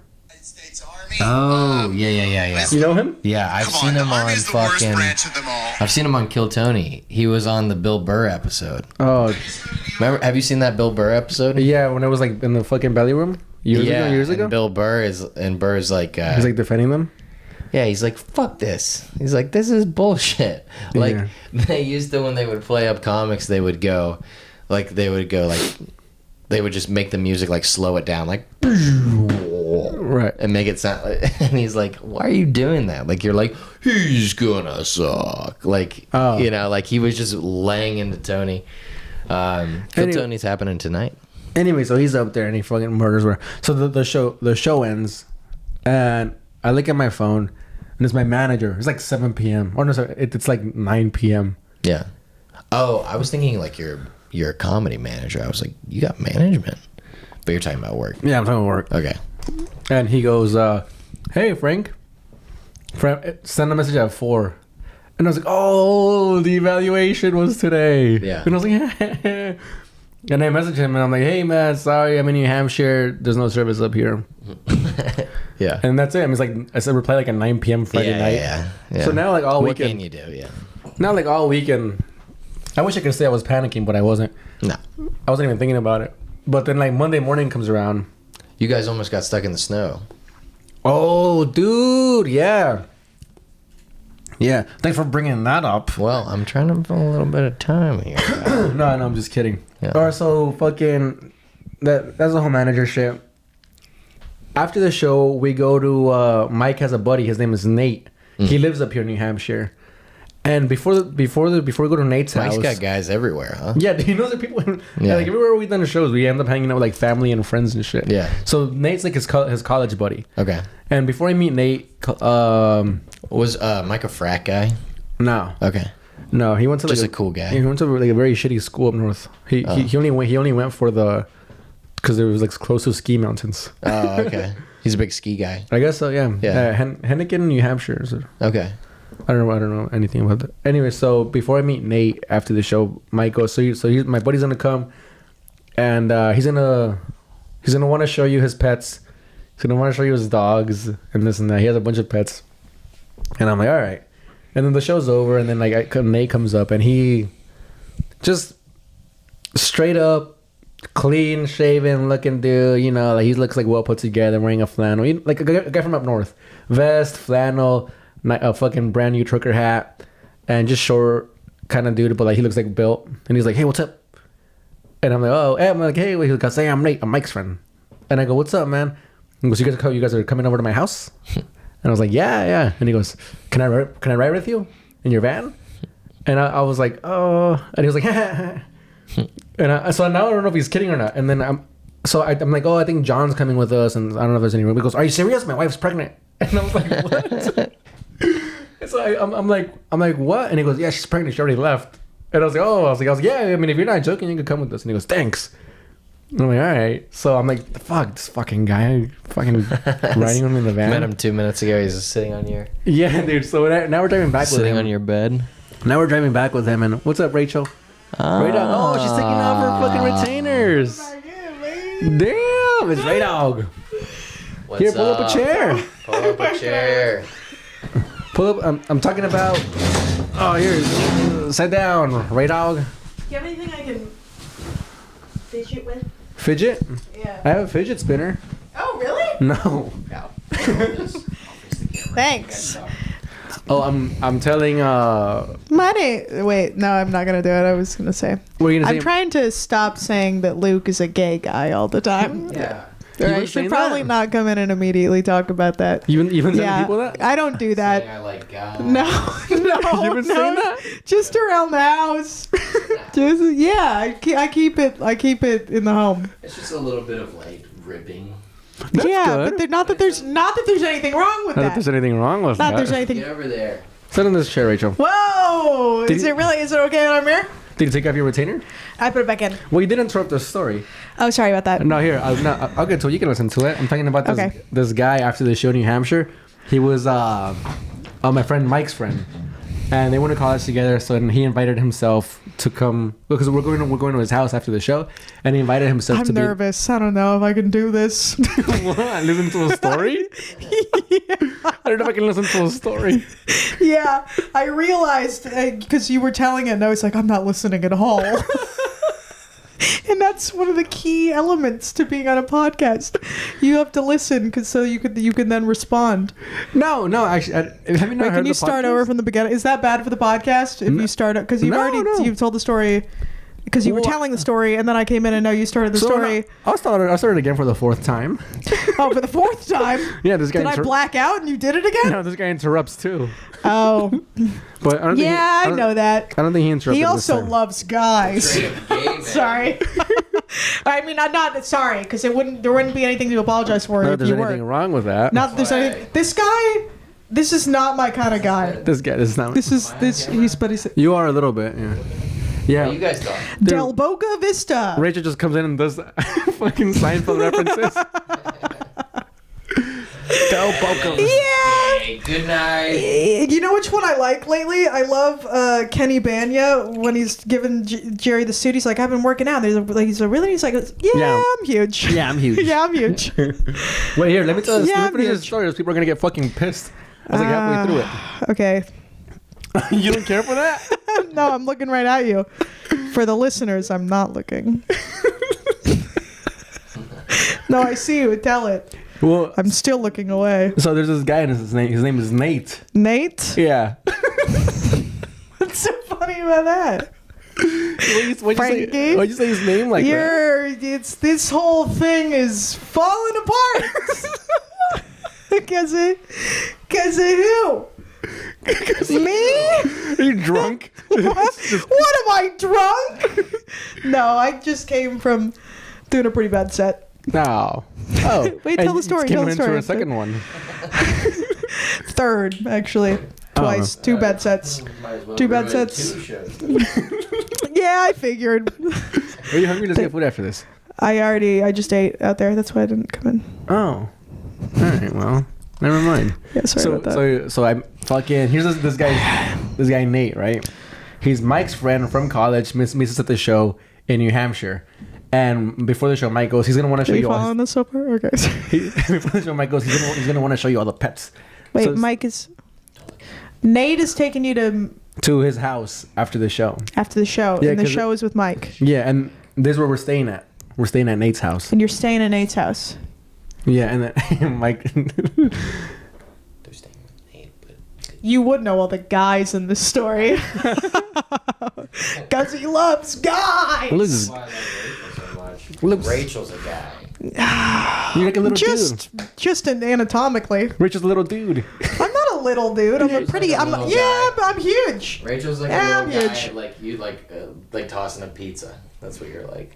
Oh, yeah. You know him? Yeah, I've seen him on fucking. I've seen him on Kill Tony. He was on the Bill Burr episode. Oh, Remember? Have you seen that Bill Burr episode? yeah, when it was like in the fucking belly room years ago. And Bill Burr Burr's like. He's like defending them. Yeah, he's like, fuck this. He's like, this is bullshit. Like, Yeah. they used to, when they would play up comics, they would just make the music, like, slow it down, like, Right. and make it sound like, and he's like, why are you doing that? Like, you're like, he's gonna suck. Like, Oh. like, he was just laying into Tony. Kill Tony's happening tonight. Anyway, so he's up there and he fucking murders her. So the show ends, and I look at my phone, and it's my manager. It's like 7 p.m. Or no, sorry, it's like 9 p.m. Yeah. Oh, I was thinking like you're a comedy manager. I was like, you got management, but you're talking about work. Yeah, I'm talking about work. Okay. And he goes, "Hey, Frank, send a message at 4." And I was like, "Oh, the evaluation was today." Yeah. And I was like, and I messaged him, and I'm like, "Hey, man, sorry, I'm in New Hampshire. There's no service up here." Yeah. And that's it. I mean, it's like I said, reply like at 9 p.m. Friday night. Yeah. So now, like all What weekend, can you do? Yeah. now like all weekend, I wish I could say I was panicking, but I wasn't. No. I wasn't even thinking about it. But then like Monday morning comes around. You guys almost got stuck in the snow. Oh, dude, yeah. Yeah, thanks for bringing that up. Well, I'm trying to fill a little bit of time here. No, I'm just kidding. Yeah. Alright, so fucking that's the whole manager shit. After the show, we go to Mike has a buddy. His name is Nate. He lives up here in New Hampshire. And before we go to Nate's Mike's house, got guys everywhere, huh? yeah, he knows that people. Yeah. Like everywhere we've done the shows, we end up hanging out with like family and friends and shit. Yeah. So Nate's like his college buddy. Okay. And before I meet Nate, Was Mike a frat guy? no, he went to like Just a cool guy. He went to like a very shitty school up north. He only went for the because it was like close to ski mountains. Oh, okay. He's a big ski guy. I guess so. Yeah. Yeah. Hennigan, New Hampshire. So Okay. I don't know anything about that. Anyway, so before I meet Nate after the show, Mike goes, my buddy's gonna come, and he's gonna want to show you his pets. He's gonna want to show you his dogs and this and that. He has a bunch of pets, and I'm like, all right. And then the show's over, and then like Nate comes up, and he just straight up clean shaven looking dude. You know, like he looks like well put together, wearing a flannel, like a guy from up north, vest, flannel. A fucking brand new trucker hat and just short kind of dude, but like he looks like built. And he's like, "Hey, what's up?" And I'm like, "Oh," and I'm like, "Hey," he goes, "Hey, I'm Nate. I'm Mike's friend." And I go, "What's up, man?" He goes, "You guys are coming over to my house?" And I was like, "Yeah." And he goes, "Can I ride with you in your van?" And I was like, "Oh," and he was like, and so now I don't know if he's kidding or not. And then I'm like, "Oh, I think John's coming with us," and I don't know if there's any room. He goes, "Are you serious? My wife's pregnant." And I was like, "What?" So I'm like, "What?" And he goes, "Yeah, she's pregnant. She already left." And I was like, "Yeah. I mean, if you're not joking, you can come with us." And he goes, "Thanks." And I'm like, "All right." So I'm like, "Fuck, this fucking guy, fucking riding him in the van." Met him 2 minutes ago. He's just sitting on your. Yeah, dude. So now we're driving back with him. Sitting on your bed. Now we're driving back with him. And what's up, Rachel? Ray Dog. Oh, she's taking off her fucking retainers. Damn, it's Ray Dog. What's Here, pull up a chair. Pull up a chair. Pull up. I'm talking about. Oh, here. Sit down, Ray Dog. Do you have anything I can fidget with? Fidget? Yeah. I have a fidget spinner. Oh, really? No. Thanks. Oh, I'm telling. Wait, no, I'm not gonna do it. I was gonna say. What are you gonna say? I'm trying to stop saying that Luke is a gay guy all the time. Yeah. Or I should probably not come in and immediately talk about that. Even telling people that? I don't do that. Saying I like God. No, been saying that? Just around the house. I keep it in the home. It's just a little bit of like ribbing. That's good. But not that there's anything wrong with Not that that. there's anything wrong with Not that. there's anything. Get over there. Sit in this chair, Rachel. Whoa! Is it okay that I'm here? Did you take off your retainer? I put it back in. Well, you did interrupt the story. Oh, sorry about that. No, here. I'll get to it. You can listen to it. I'm talking about this guy after the show in New Hampshire. He was my friend Mike's friend. and they went to college together. So then he invited himself to come because we're going to his house after the show, and he invited himself I'm to nervous. I don't know if I can do this. What? Listen to a story? I don't know if I can listen to a story. Yeah, I realized because you were telling it, and I was like, I'm not listening at all. And that's one of the key elements to being on a podcast. You have to listen, so you can then respond. No, actually, have you not heard can you the start podcast? over from the beginning? Is that bad for the podcast if you start because you've told the story? Because you were telling the story, and then I came in and now you started the story. No, I'll start again for the fourth time. Oh, for the fourth time? Yeah, this guy. Did I black out and you did it again? No, this guy interrupts too. Oh, but I don't think I know that. I don't think he interrupted. He also this time. loves guys. Sorry. I mean, I'm not sorry because there wouldn't be anything to apologize for Not if that there's you anything were. wrong with that. Not that there's anything. This guy. This is not my kind of guy. This guy is not. He's. You are a little bit, yeah. Yeah. You guys don't. Del Boca Vista. Rachel just comes in and does fucking Seinfeld references. Del Boca. Yeah. Hey, good night. You know which one I like lately? I love Kenny Banya when he's giving Jerry the suit. He's like, I've been working out. He's like, yeah, I'm huge. Yeah, I'm huge. Yeah, I'm huge. Wait, here, let me tell you. Yeah, Let me finish I'm this story. Those people are gonna get fucking pissed. I was like halfway through it. Okay. You don't care for that? No, I'm looking right at you. For the listeners, I'm not looking. No, I see you. Tell it. Well, I'm still looking away. so there's this guy and his name is Nate. Nate? Yeah. What's so funny about that? Frankie? Why'd you say his name like that? This whole thing is falling apart. Because of who? Me? Are you drunk? What am I, drunk? No, I just came from doing a pretty bad set. No. Oh. Wait, tell the story. Came Tell the into story. a second one. Third, actually. Twice. Two bad sets. Two bad sets. Yeah, I figured. Are you hungry? Let's get food after this. I just ate out there. That's why I didn't come in. Oh. All right. Well, never mind. Yeah, sorry about that. So I'm fucking. Here's this guy Nate, right? He's Mike's friend from college. Meets us at the show in New Hampshire. And before the show, Mike goes, he's gonna want to show you all. Following this so far? Okay. Before the show, Mike goes, he's gonna want to show you all the pets. Wait, So Nate is taking you to his house after the show. After the show, Yeah, and the 'cause show is with Mike. Yeah, and this is where we're staying at. We're staying at Nate's house. And you're staying at Nate's house. Yeah, and then Mike. They're staying with Nate, but You would know all the guys in this story. Because he loves guys. Looks, why I like Rachel so much. Looks- Rachel's a guy. you're like a little dude. Just anatomically. Rachel's a little dude. I'm not a little dude. I'm a He's pretty. like a I'm little yeah, guy. but I'm huge. Rachel's like Yeah, a I'm little guy, huge. like you like tossing a pizza. That's what you're like.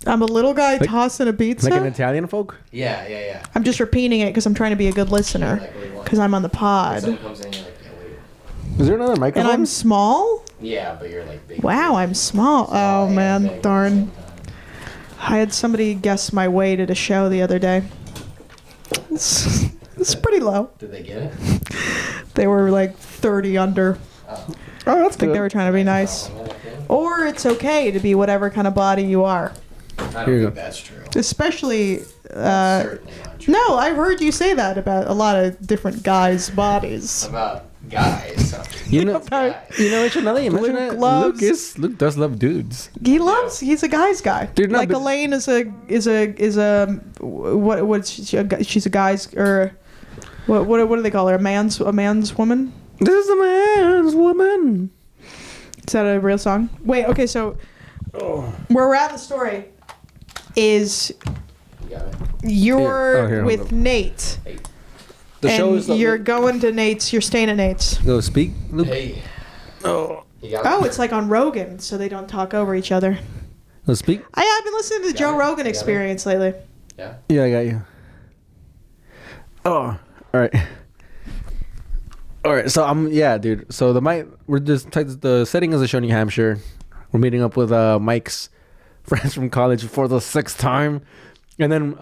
I'm a little guy Like- tossing a pizza. Like an Italian folk. Yeah. I'm just repeating it because I'm trying to be a good listener. Like, what do you want? Because I'm on the If pod. someone comes in, you're like, yeah, wait. Is there another And microphone? I'm small? Yeah, but you're like big. Wow, I'm small. Oh, and man. big at the Darn. same time. I had somebody guess my weight at a show the other day. It's pretty low. Did they get it? They were like 30 under. Oh. Oh, that's I think they were trying to be nice. Or it's okay to be whatever kind of body you are. I Here you don't go. think that's true. Especially, Certainly not true. no, I've heard you say that about a lot of different guys' bodies. About guys. You know, Guys. Rachel, now that you mention Luke it, loves- Luke does love dudes. He's a guy's guy. Dude, no, like but- Elaine is a what's she's a guy's or what do they call her? A man's woman? This is a man's woman. Is that a real song? Wait, okay, so where we're at in the story is You got it. you're Here. Oh, here, hold with up. Nate. The show And is. you're going to Nate's. You're staying at Nate's. Go speak, Luke. Hey. Oh, You got Oh, it? it's like on Rogan, so they don't talk over each other. go speak. I've been listening to the Got Joe it. Rogan Got it. Experience lately. Yeah. Yeah, I got you. Oh, all right. All right, so yeah, dude. So we're just the setting is a show in New Hampshire. We're meeting up with Mike's friends from college for the 6th time, and then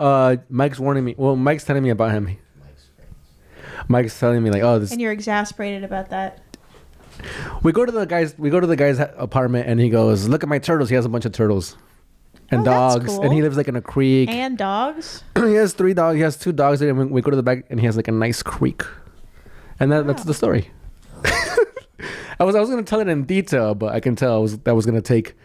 Mike's warning me. Well, Mike's telling me about him. Mike's friends. Mike's telling me like, oh, this. And you're exasperated about that. We go to the guy's apartment, and he goes, "Look at my turtles." He has a bunch of turtles and that's dogs, cool. and he lives like in a creek. And dogs. He has 3 dogs. He has 2 dogs there, and we go to the back, and he has like a nice creek, and that's the story. I was gonna tell it in detail, but I can tell that was gonna take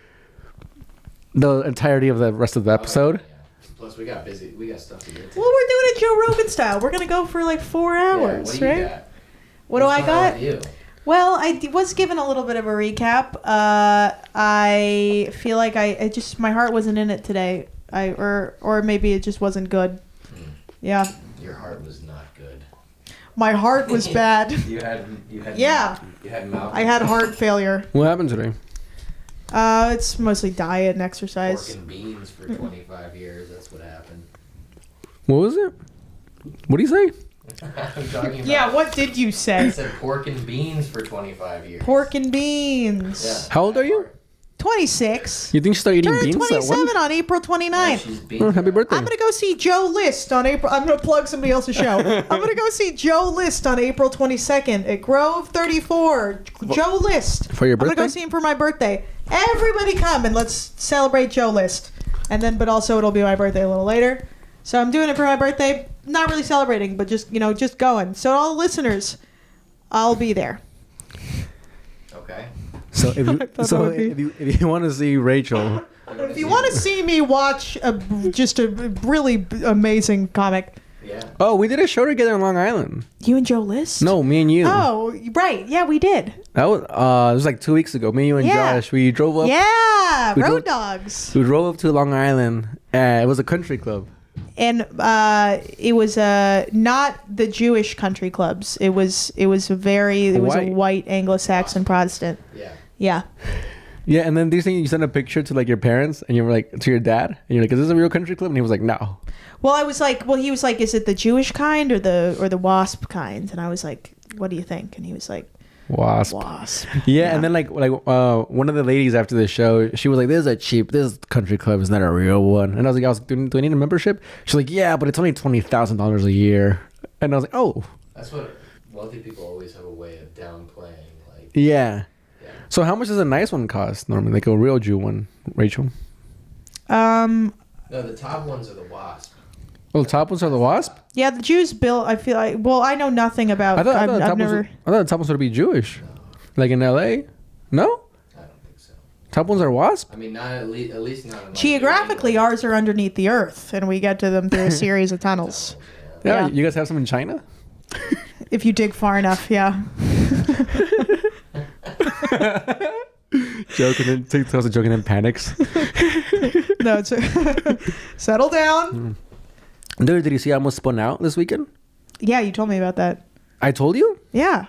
the entirety of the rest of the episode. Yeah. Plus, we got busy. We got stuff to get to. Well, we're doing it Joe Rogan style. We're gonna go for like 4 hours, what do you right? got? What do I What's going on got? with you? Well, I was given a little bit of a recap. I feel like I just my heart wasn't in it today. Or maybe it just wasn't good. Yeah. Your heart was not good. My heart was bad. You had Yeah. You had mouth. I had heart failure. What happened today? It's mostly diet and exercise. pork and beans for 25 years. That's what happened. What was it? What do you say? I'm talking about. Yeah, what did you I say? said pork and beans for 25 years. Pork and beans. Yeah. How old are you? 26. You think you start eating Turned beans at 27 when? on April 29th. Yeah, she's beans. Oh, happy birthday. I'm going to go see Joe List on April... I'm going to plug somebody else's show. I'm going to go see Joe List on April 22nd at Grove 34. Joe List. For your I'm going to birthday? go see him for my birthday. Everybody come and let's celebrate Joe List. And then, but also it'll be my birthday a little later. So I'm doing it for my birthday. Not really celebrating, but just, just going. So all the listeners, I'll be there. Okay. So if I thought that would be- if you want to see Rachel, If you want to see me watch just a really amazing comic, Yeah. oh, we did a show together in Long Island. you and Joe List? No, me and you. Oh, right. Yeah, we did. That was it was like 2 weeks ago. Me, you, and Yeah. Josh. We drove up. Yeah, We Road drove- Dogs. We drove up to Long Island. It was a country club. And it was not the Jewish country clubs. It was a White. white Anglo-Saxon Protestant. Yeah. Yeah. Yeah, and then these things you sent a picture to like your parents, and you were like to your dad, and you're like, "Is this a real country club?" And he was like, "No." Well, he was like, "Is it the Jewish kind or the WASP kind?" And I was like, "What do you think?" And he was like, Wasp. "WASP." Yeah, and then like one of the ladies after the show, she was like, this country club is not a real one. And I was like, do I need a membership? She's like, yeah, but it's only $20,000 a year. And I was like, oh. That's what wealthy people always have a way of downplaying. Like. Yeah. Yeah. So how much does a nice one cost normally? Like a real Jew one, Rachel? No, the top ones are the wasp. Oh, the top ones are the Wasp? Yeah, the Jews built. I feel like. Well, I know nothing about. I thought I've the top never. ones, I thought the top ones would be Jewish. Like in LA? No? I don't think so. Top ones are Wasp? I mean, not at least not. In like Geographically, New England. ours are underneath the earth, and we get to them through a series of tunnels. Yeah. Yeah. You guys have some in China? If you dig far enough, yeah. Joking and tells a joking and panics. No, it's settle down. Dude, did you see I almost spun out this weekend? Yeah, you told me about that. I told you? Yeah,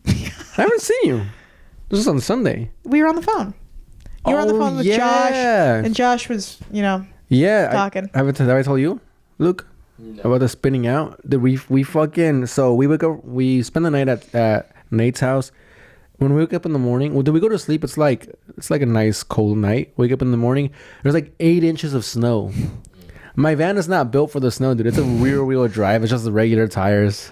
I haven't seen you. This was on Sunday. we were on the phone. You were on the Oh, phone with yeah. Josh, and Josh was, Yeah. Talking. Have I told you, Luke, No. about the spinning out? We fucking, so we spend the night at Nate's house. When we wake up in the morning, well, do we go to sleep? It's like a nice cold night. Wake up in the morning, there's like 8 inches of snow. My van is not built for the snow, dude. It's a rear wheel drive. It's just the regular tires.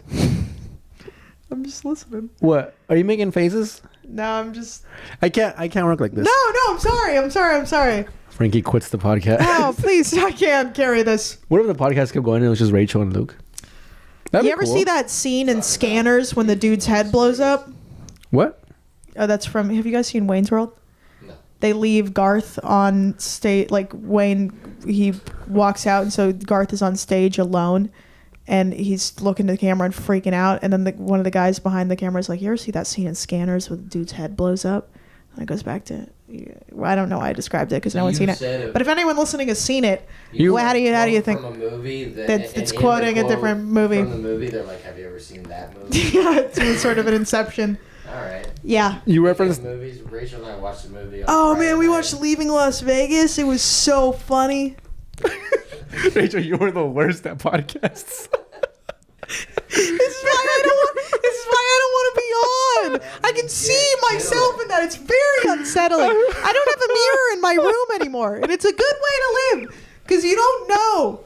I'm just listening. What? Are you making faces? No, I'm just. I can't work like this. No, I'm sorry. Frankie quits the podcast. Oh, please, I can't carry this. What if the podcast kept going and it was just Rachel and Luke? That'd You be ever cool. see that scene in Scanners when the dude's head blows up? What? Oh, that's from. Have you guys seen Wayne's World? No. They leave Garth on stage. Like Wayne, he walks out, and so Garth is on stage alone, and he's looking to the camera and freaking out. And then one of the guys behind the camera is like, "You ever see that scene in Scanners where the dude's head blows up?" And it goes back to. I don't know why I described it because no one's seen it. But if anyone listening has seen it, how do you think? From a movie That's- it's in the quoting a quote different movie. From the movie, they're like, "Have you ever seen that movie?" Yeah, it's sort of an Inception. All right. Yeah. You referenced. Movies. Rachel and I watched the movie. On Oh Friday man, we night. watched Leaving Las Vegas. It was so funny. Rachel, you were the worst at podcasts. This is why I don't want to be on. I can see myself in that. It's very unsettling. I don't have a mirror in my room anymore, and it's a good way to live because you don't know.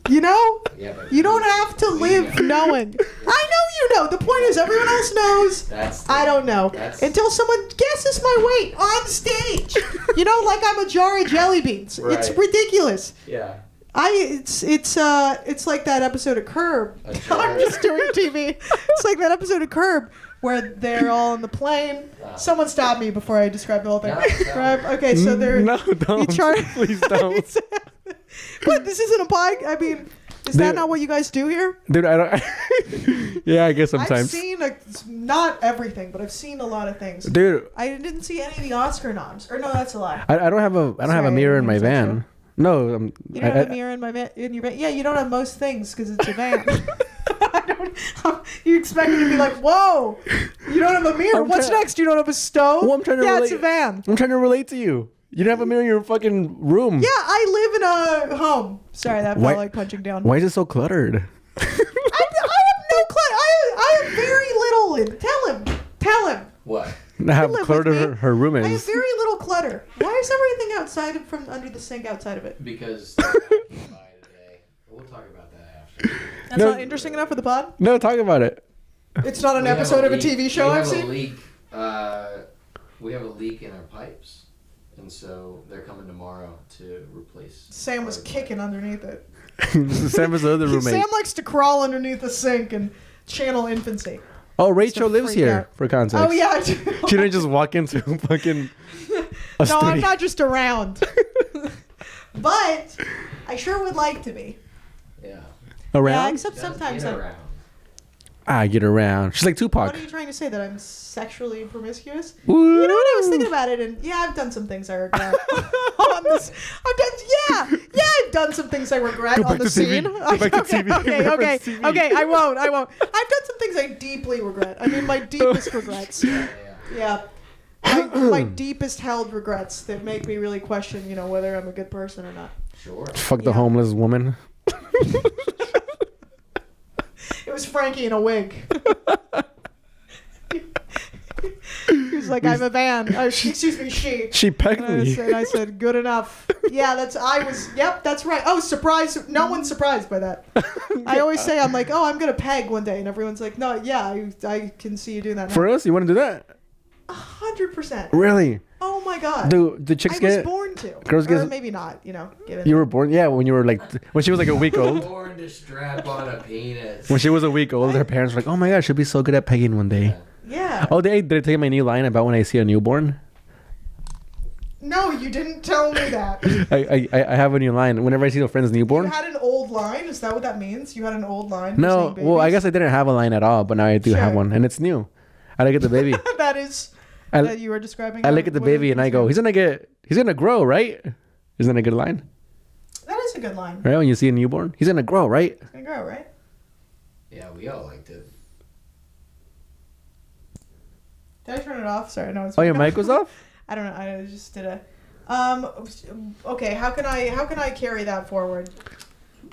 You know? Yeah, but You don't have to live knowing. I know you know. The point is, everyone else knows. I don't know. Until someone guesses my weight on stage. You know, like I'm a jar of jelly beans. Right. It's ridiculous. Yeah. It's like that episode of Curb. I'm just doing TV. It's like that episode of Curb where they're all on the plane. Someone stop me before I describe the whole thing. Right? Okay, so they're No, don't. Please don't. But this isn't a pod. I mean, is that not what you guys do here? Dude, I don't. Yeah, I guess sometimes. I've seen not everything, but I've seen a lot of things. Dude, I didn't see any of the Oscar noms. Or no, that's a lie. I don't have a mirror in my van. No, you don't have a mirror in your van. Yeah, you don't have most things because it's a van. You expect me to be like, whoa, you don't have a mirror. What's next? You don't have a stove? Well, I'm trying to relate. It's a van. I'm trying to relate to you. You don't have a mirror in your fucking room. Yeah, I live in a home. Sorry, that felt like punching down. Why is it so cluttered? I have no clutter. I have very little in. Tell him. What? I have cluttered her room is. I have very little clutter. Why is everything outside from under the sink outside of it? Because today. We'll talk about that after. That's not interesting enough for the pod? No, talk about it. It's not an episode of a TV show I've seen? We have a leak in our pipes. And so they're coming tomorrow to replace. Sam was kicking underneath it. Sam was the other roommate. Sam likes to crawl underneath the sink and channel infancy. Oh, Rachel lives here, for context. Oh, yeah. She didn't just walk into fucking No, I'm not just around. But I sure would like to be. Yeah. Around? Yeah, except sometimes I get around. She's like Tupac. What are you trying to say? That I'm sexually promiscuous? Woo. You know what? I was thinking about it, and yeah, I've done some things I regret. I've done some things I regret on the scene. Okay, I won't. I've done some things I deeply regret. I mean, my deepest regrets. Yeah. My deepest held regrets that make me really question, whether I'm a good person or not. Sure. Fuck the homeless woman. It was Frankie in a wig. He was like, "I have a van." Excuse me, she. She pegged me. And I said, "Good enough." Yeah, Yep, that's right. Oh, surprise! No one's surprised by that. I always say, I'm like, "Oh, I'm gonna peg one day," and everyone's like, "No, yeah, I can see you doing that." Now. For us, you want to do that? 100%. Really? Oh my god. Do chicks get? I was born to. Girls get? Or maybe not. Given. You were born? Yeah, when you were when she was like a week old. Born to strap on a penis. When she was a week old, her parents were like, "Oh my god, she'll be so good at pegging one day." Yeah. Oh, did I tell you my new line about when I see a newborn? No, you didn't tell me that. I have a new line. Whenever I see a friend's newborn. You had an old line? Is that what that means? You had an old line? No, well, I guess I didn't have a line at all, but now I do have one, and it's new. I look at the baby. That you were describing. I look at the baby and I go, he's gonna grow, right? Isn't that a good line? That is a good line. Right, when you see a newborn, he's gonna grow, right? He's gonna grow, right? Yeah, we all liked it. Did I turn it off? Sorry, no. It's your mic was off? I don't know. I just did a. Okay, how can I carry that forward?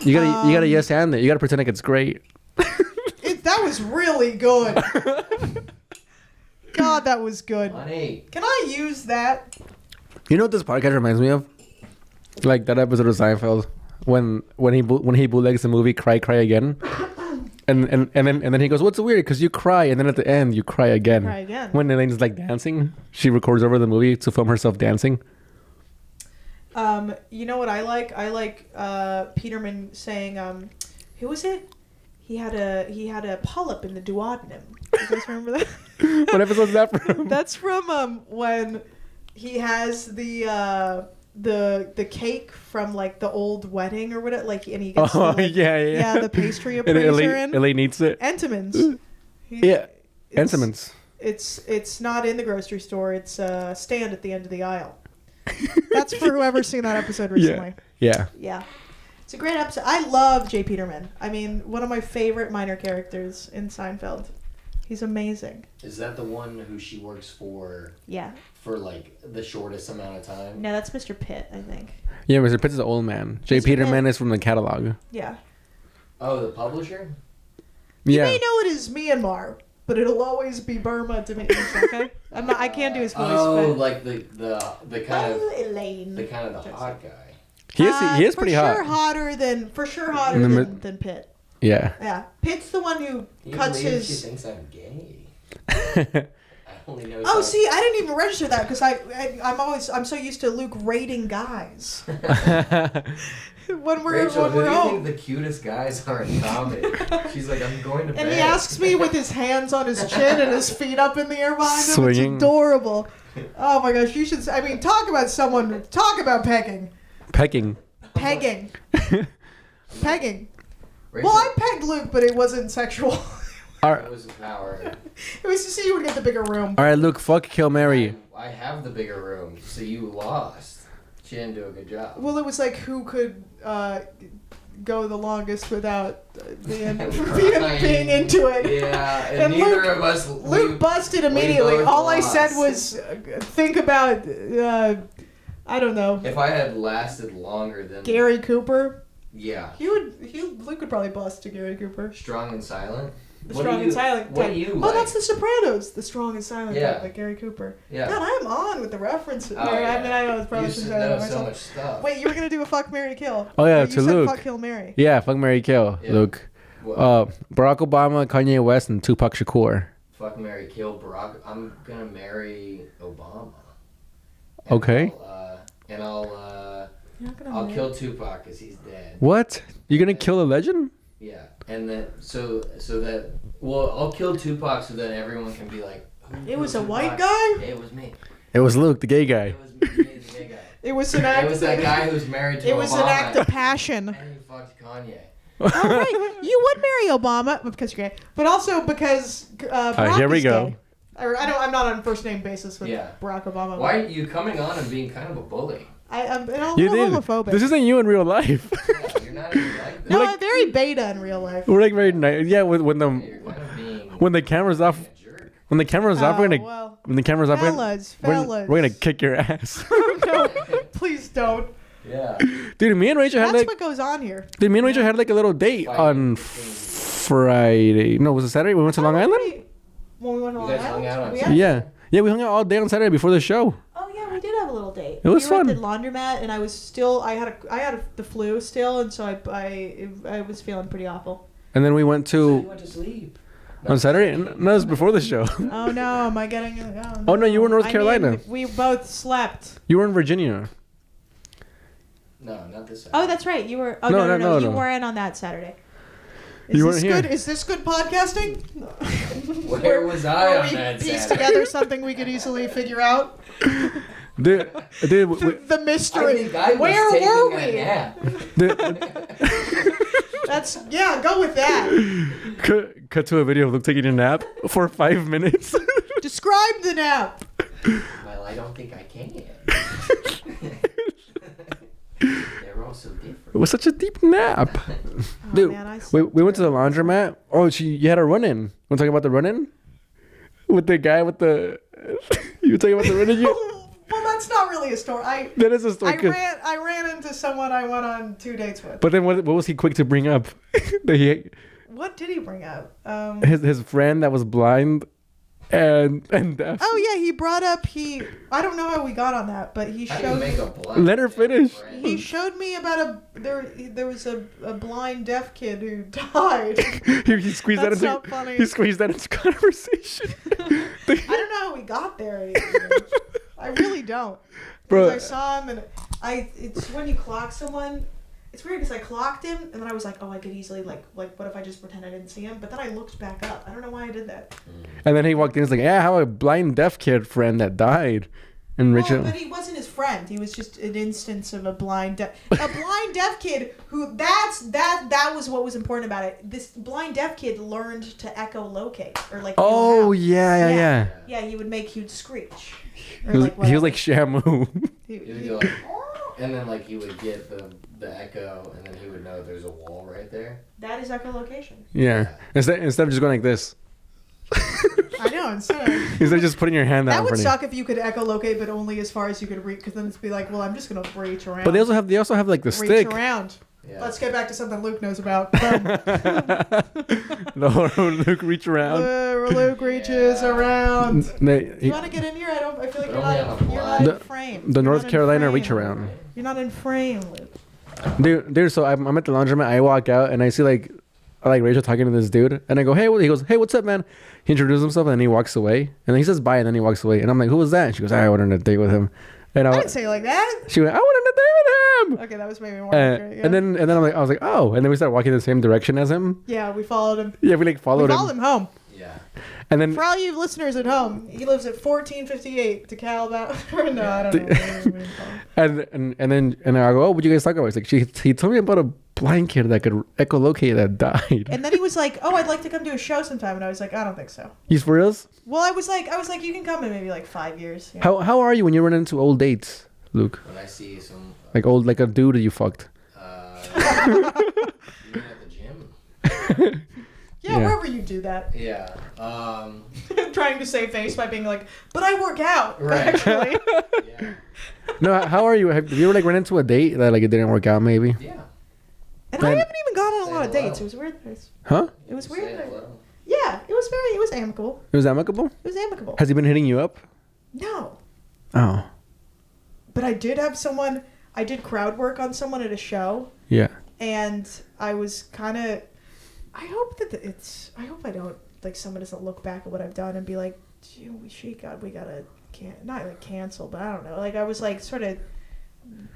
You gotta yes and it. You gotta pretend like it's great. That was really good. God, that was good. Money. Can I use that? You know what this podcast reminds me of? Like that episode of Seinfeld when he bootlegs the movie Cry Again. And then he goes, "What's weird? Because you cry, and then at the end you cry again." Cry again. When Elaine's like dancing, she records over the movie to film herself dancing. You know what I like? I like Peterman saying, "Who was it? He had a polyp in the duodenum." You guys remember that? What episode is that from? That's from when he has the cake from like the old wedding or whatever, like, and he gets the pastry appraiser in. Elaine eats it. Entenmann's. Entenmann's. It's not in the grocery store. It's a stand at the end of the aisle. That's for whoever's seen that episode recently. Yeah. It's a great episode. I love J. Peterman. I mean, one of my favorite minor characters in Seinfeld. He's amazing. Is that the one who she works for? Yeah. For like the shortest amount of time? No, that's Mr. Pitt, I think. Yeah, Mr. Pitt is the old man. J. Peterman is from the catalog. Yeah. Oh, the publisher? You may know it as Myanmar, but it'll always be Burma to me. Okay? I can't do his voice. Oh, but... like the kind of Elaine. the kind of the hot guy. He is pretty hot. For sure hotter than Pitt. Yeah. Yeah. Pitt's the one who cuts his. She thinks I'm gay. I only know. Oh, see, I didn't even register that because I'm so used to Luke rating guys. when we're Rachel, who do you home. think the cutest guys are in comedy? She's like, I'm going to bed. And he asks me with his hands on his chin and his feet up in the air behind him. Swinging. It's adorable. Oh my gosh, you should. I mean, talk about pegging. Pecking. Pegging. Pegging. Rachel, Well, I pegged Luke, but it wasn't sexual. it was power. It was to see who would get the bigger room. All right, Luke. Fuck, kill, marry. I have the bigger room, so you lost. She didn't do a good job. Well, it was like who could go the longest without being into it. Yeah, and neither of us. Luke busted immediately. both All lost. I said was, think about, I don't know, If I had lasted longer than Gary Cooper. Yeah. Luke would probably bust to Gary Cooper. Strong and silent. The strong and silent What type. do you Oh, like? that's The Sopranos. The strong and silent Yeah. type, like Gary Cooper. Yeah. God, I'm on with the references. Oh, I yeah. mean, I know it's probably You should since I know myself. so much stuff. Wait, you were gonna do a fuck, marry, kill. Oh, yeah, You to said Luke. fuck, kill, marry. Yeah, fuck, marry, kill, Yeah. Luke. What? Barack Obama, Kanye West, and Tupac Shakur. Fuck, marry, kill Barack. I'm gonna marry Obama. Okay. You're not gonna I'll marry- kill Tupac because he's dead. What? You're gonna kill a legend? Yeah, and then so that I'll kill Tupac so that everyone can be like, who It killed was a Tupac? white guy? It was me. It was Luke, the gay guy. It was me, the gay guy. It was an act. It was that guy who's married to Obama. It was an act of passion. And he fucked Kanye. Oh, right. You would marry Obama because you're gay, but also because Barack here we is go. gay. I'm not on first name basis with Yeah. Barack Obama. Why are you coming on and being kind of a bully? I'm a You little did. homophobic. This isn't you in real life. Yeah, you're not even like that. no, like- I'm very beta in real life. We're like very nice. Yeah, when You're kind of being the camera's off, a jerk. when the camera's off, we're gonna well, when the camera's off, fellas. we're gonna kick your ass. No, please don't. Yeah. Dude, me and Rachel had That's like what goes on here. had like a little date on Friday. No, was it Saturday? We went to Long Island. When we went to You Long guys hung Island? out on We Saturday? had- Yeah, we hung out all day on Saturday before the show. Oh yeah, we did have a little date. It was we were fun. at the laundromat, and I had the flu still, and so I was feeling pretty awful. And then we went You to went to sleep. on Saturday. No, it was before the show. Oh no, am I getting? Oh, no, you were in North I Carolina. mean, we both slept. You were in Virginia. No, not this Oh, that's right. You were. Oh No, no, no, you no. weren't on that Saturday. You weren't here. Is this good podcasting? Where was I Where on we that piece Saturday? together something we could easily figure out. Dude, The mystery. I think I was Where taking were a we? nap. Go with that. cut to a video of Luke taking a nap for 5 minutes. Describe the nap. Well, I don't think I can. They're all so different. It was such a deep nap. Oh, Dude, man, I we went to the laundromat. Oh, you had a run-in. Want to talk about the run-in? With the guy with the... you were talking about the run-in? Well, that's not really a story. That is a story. I ran into someone I went on 2 dates with. But then what was he quick to bring up? That What did he bring up? his friend that was blind and deaf. Oh yeah, he brought up I don't know how we got on that, but he How do you showed make a blind Let her finish. friend? he showed me about there was a blind deaf kid who died. he squeezed That's that so into funny. he squeezed that into conversation. I don't know how we got there. I really don't. Bro. Because I saw him and it's when you clock someone. It's weird because I clocked him and then I was like, oh, I could easily like what if I just pretend I didn't see him? But then I looked back up. I don't know why I did that. And then he walked in. He's like, "Yeah, I have a blind deaf kid friend that died." And Well, Richard, but he wasn't his friend. He was just an instance of a blind deaf kid who that was what was important about it. This blind deaf kid learned to echolocate or like. oh meow. yeah. Yeah, he would make huge screech. Or He was, like he was like Shamu. He- He would go like, and then like he would get the echo, and then he would know there's a wall right there. that is echolocation. Yeah. Instead of just going like this. I know. Instead Instead of just putting your hand out that in would front of suck if you could echolocate, but only as far as you could reach. Because then it'd be like, well, I'm just gonna reach around. you. But they also have like the reach stick. around. Yeah. Let's get back to something Luke knows about. Boom. No, Luke reach around. Luke reaches around. They- You want to get in here? I feel like But only on a you're not blind- in frame. the You're North not in Carolina frame. reach around. You're not in frame, Luke. Dude. So I'm at the laundromat. I walk out and I see like Rachel talking to this dude, and I go, "Hey," he goes, "Hey, what's up, man?" He introduces himself and then he walks away, and then he says bye, and then he walks away, and I'm like, "Who was that?" And she goes, "I went on a date with him." And I didn't say it like that. She went, "I went on a date with him." I Okay, that was maybe more accurate. Yeah. And then I was like, "Oh," and then we started walking the same direction as him. Yeah, we followed him. Yeah, we followed him home. Yeah. And then for all you listeners at home, he lives at 1458 DeKalb. No, I don't know. and I go, "Oh, what'd you guys talk about?" It's like he told me about a blind kid that could echolocate that died. And then he was like, "Oh, I'd like to come to a show sometime," and I was like, "I don't think so." He's for reals? Well, I was like, you can come in maybe like 5 years. Yeah. How are you when you run into old dates, Luke? When I see some like a dude that you fucked. even at the gym. Yeah, wherever you do that. Yeah. Trying to save face by being like, but I work out. Right. Actually. Yeah. No, how are you? Have you ever like run into a date that like it didn't work out? Maybe. Yeah. And I haven't even gone on a lot of dates. It was weird. Huh? It was Say weird. hello. Yeah, it was amicable. It was amicable? It was amicable. Has he been hitting you up? No. Oh. But I did have someone. I did crowd work on someone at a show. Yeah. And I was kind of. I hope I don't like someone doesn't look back at what I've done and be like, we gotta not like cancel, but I don't know. Like I was like sort of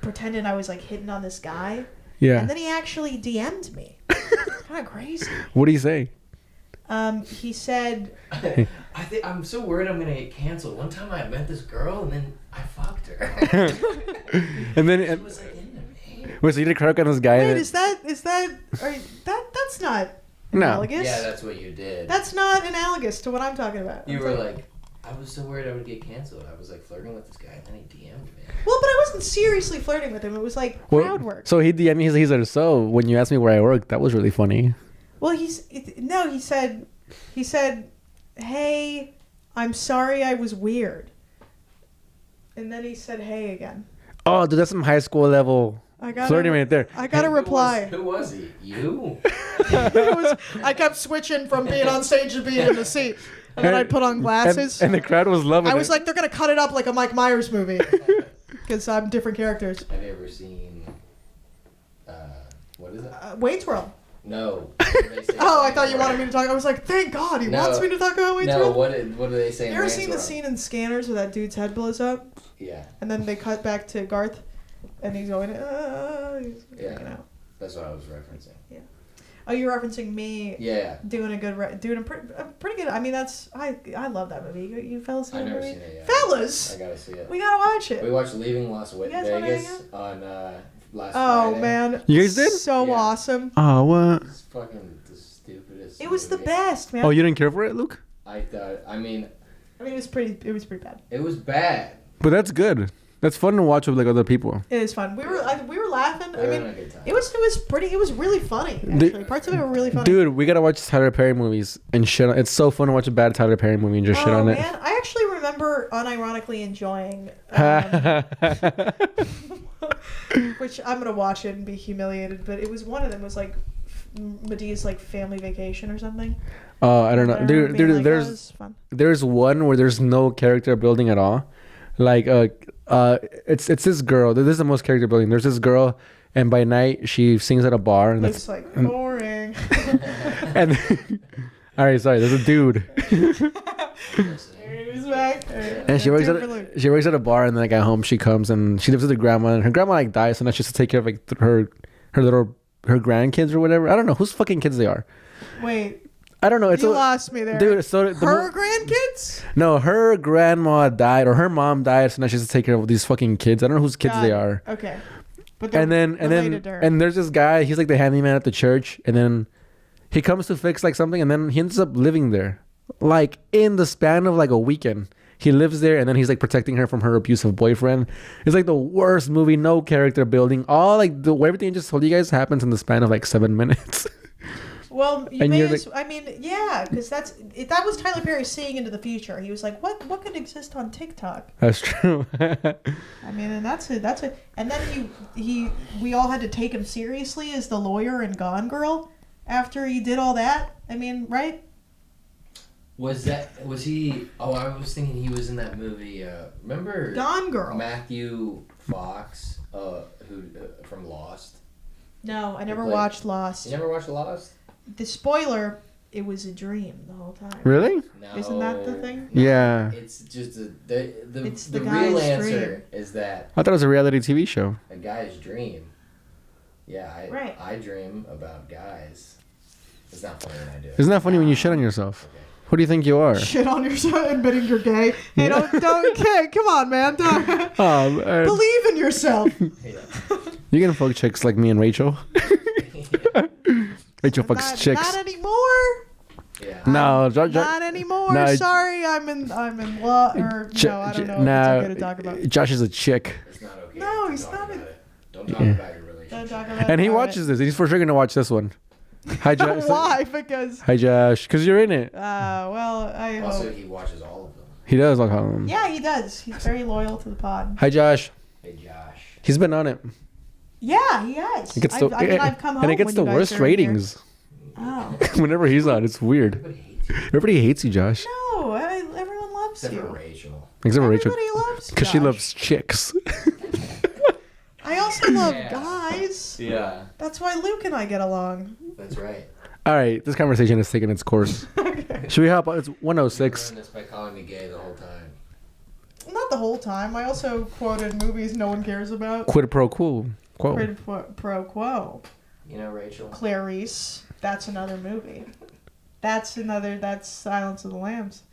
pretending I was like hitting on this guy. Yeah. And then he actually DM'd me. Kind of crazy. What did he say? He said, I'm so worried I'm gonna get canceled. One time I met this girl and then I fucked her. And then she was like into me. wait, so you did crack on this guy? wait, that's not analogous. Yeah, that's what you did. That's not analogous to what I'm talking about. You were like, I was so worried I would get canceled. I was like flirting with this guy and then he DM'd me. Well, but I wasn't seriously flirting with him. It was like crowd work. So he DM'd me. He's like, so when you asked me where I work, that was really funny. Well, he said, "Hey, I'm sorry I was weird." And then he said, "Hey" again. Oh, dude, that's some high school level flirting right there. I got a reply. Who was he? You? I kept switching from being on stage to being in the seat. And then I'd put on glasses. And the crowd was loving it. I was like, they're going to cut it up like a Mike Myers movie. Because I'm different characters. Have you ever seen, what is it? Wayne's World. No. Oh, I thought you wanted me to talk. I was like, thank God he wants me to talk about Wayne's World. What do they say? You ever seen the scene in Scanners where that dude's head blows up? Yeah. And then they cut back to Garth, and he's going, he's freaking out. That's what I was referencing. Yeah. Oh, you're referencing me. Yeah. Doing a pretty good. I mean, I love that movie. You fellas see that movie? I've never seen it yet. Fellas. I gotta see it. We gotta watch it. We watched Leaving Las guys wanna hang Vegas on last Oh Friday. man. You guys did? So Yeah. awesome. Oh, what? It's fucking the stupidest. It was the movie. best, man. Oh, you didn't care for it, Luke? I thought. I mean, it was pretty bad. it was bad. But that's good. That's fun to watch with like other people. It is fun. We were laughing. We I were mean, having a good time. it was really funny. Actually, parts of it were really funny. Dude, we gotta watch Tyler Perry movies and shit. It's so fun to watch a bad Tyler Perry movie and just shit on it. Oh man, I actually remember unironically enjoying. Which I'm gonna watch it and be humiliated, but it was one of them was like Medea's like family vacation or something. Oh, I don't know, dude. Like, There's one where there's no character building at all. Like it's this girl. This is the most character building. There's this girl, and by night she sings at a bar, and it's like boring. And all right, sorry. There's a dude. He's back. And she works at a bar, and then like at home she comes and she lives with her grandma, and her grandma like dies, so now she has to take care of like her grandkids or whatever. I don't know whose fucking kids they are. Wait. I don't know. You lost me there. Dude, so her grandkids? No, her grandma died, or her mom died, so now she has to take care of these fucking kids. I don't know whose kids they are. Okay. But and there's this guy, he's like the handyman at the church, and then he comes to fix like something, and then he ends up living there. Like in the span of like a weekend. He lives there, and then he's like protecting her from her abusive boyfriend. It's like the worst movie, no character building. All like everything I just told you guys happens in the span of like 7 minutes. Well, yeah, because that was Tyler Perry seeing into the future. He was like, what could exist on TikTok? That's true. I mean, and that's it. And then we all had to take him seriously as the lawyer in Gone Girl after he did all that. I mean, right? Was he? Oh, I was thinking he was in that movie. Remember Gone Girl? Matthew Fox, who from Lost. No, I never Like- watched Lost. You never watched Lost? The spoiler, it was a dream the whole time. Really? No. Isn't that the thing? Yeah. It's just It's the the real guy's answer is that I thought it was a reality TV show. a guy's dream. Yeah, Right. I dream about guys. It's not funny when I do it. Isn't that funny when you shit on yourself? Okay. Who do you think you are? Shit on yourself, admitting you're gay. Hey, don't, kid, come on, man. Don't. Believe in yourself. Yeah. You can fuck chicks like me and Rachel. Rachel fucks chicks. Not anymore. Yeah. No, Not anymore. No, Sorry, I'm in love. Or no, I don't know. If it's okay to talk about. Josh is a chick, It's not okay. No, to he's talk not about a- it. Don't talk about your relationship. Don't talk about and he it. watches this. He's for sure gonna watch this one. Hi, Josh. Why? Because. Hi, Josh. Because you're in it. Well, I Also, hope. he watches all of them. He does. I'll call him. Yeah, he does. He's very loyal to the pod. Hi, Josh. Hey, Josh. He's been on it. Yeah, he has. It gets the, I've come home and it gets when the you guys worst are in here. ratings Oh. whenever he's on. It's weird. Everybody hates you. Everybody hates you, Josh. No, everyone loves Except you. for Rachel. Except for Rachel. Everybody loves Because she Josh. loves chicks. I also love Yeah. guys. Yeah. That's why Luke and I get along. That's right. All right, this conversation has taken its course. Okay. Should we hop on? It's You 106. ruined this by calling me gay the whole time. Not the whole time. I also quoted movies no one cares about. Quid pro quo. Quo. Quid pro quo. You know, Rachel? Clarice. That's another movie. That's Silence of the Lambs.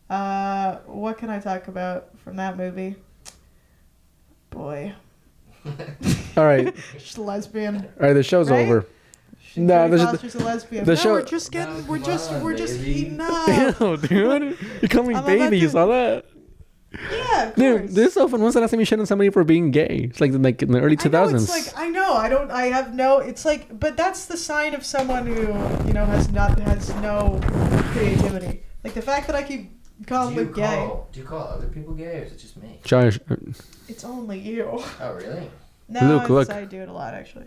What can I talk about from that movie? Boy. All right. She's a lesbian. All right, the show's Right? over. She's No, Jodie the sh- Foster's a lesbian. the No, show- we're just getting. No, we're come just. on, We're just baby. eating up. Ew, dude. You call me I'm baby. about You to- saw that? Yeah, of Dude, course. this is so fun. When's the last time you shit on somebody for being gay? It's like in the early 2000s. I know, it's like I know. I don't. I have no. It's like, but that's the sign of someone who has no creativity. Like the fact that I keep calling Luke gay. Do you call other people gay or is it just me? Josh, It's only you. Oh, really? No, Luke, it's- look. I do it a lot actually.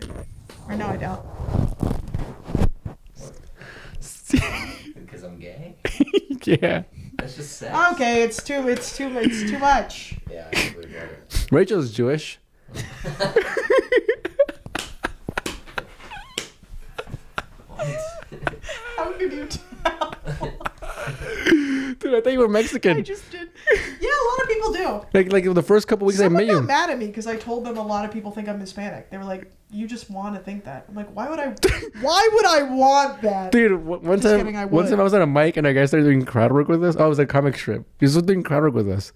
Or no, I don't. Because I'm gay? yeah. That's just sex. Okay, it's too much. Yeah, I totally get it. Rachel's Jewish. How could you tell? Dude, I thought you were Mexican. I just did. Yeah, a lot of people do. Like the first couple weeks I Someone met you. got mad at me because I told them a lot of people think I'm Hispanic. They were like, "You just want to think that." I'm like, "Why would I? Why would I want that?" Dude, one Just kidding, I would. time I was on a mic and a guy started doing crowd work with us. Oh, it was a comic strip. He was doing crowd work with us.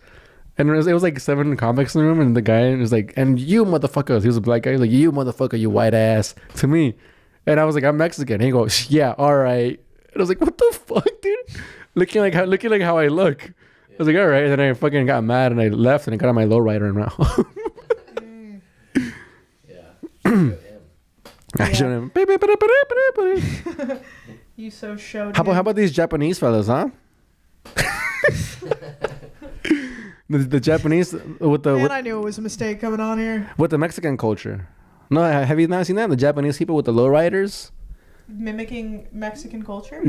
And it was like 7 comics in the room, and the guy was like, "And you motherfuckers." He was a black guy. He was like, "You motherfucker, you white ass," to me. And I was like, "I'm Mexican." And he goes, "Yeah, all right." And I was like, "What the fuck, dude?" Looking like how I look. I was like, "All right." And then I fucking got mad and I left and I got on my lowrider and ran. Yeah. Good him. I showed him. You so showed. How him. about these Japanese fellas, huh? the Japanese with the Man, I knew it was a mistake coming on here. with the Mexican culture. No, have you not seen that? The Japanese people with the lowriders, Mimicking Mexican culture.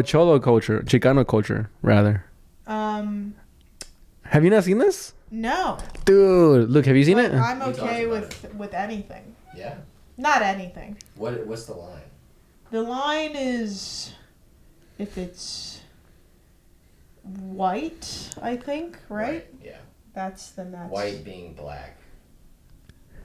Cholo culture, Chicano culture, rather. Have you not seen this, No. dude? Look, have you seen But it? I'm We talked okay about with anything. Yeah. Not anything. What's the line? The line is if it's white, I think, right? Yeah. That's. White being black.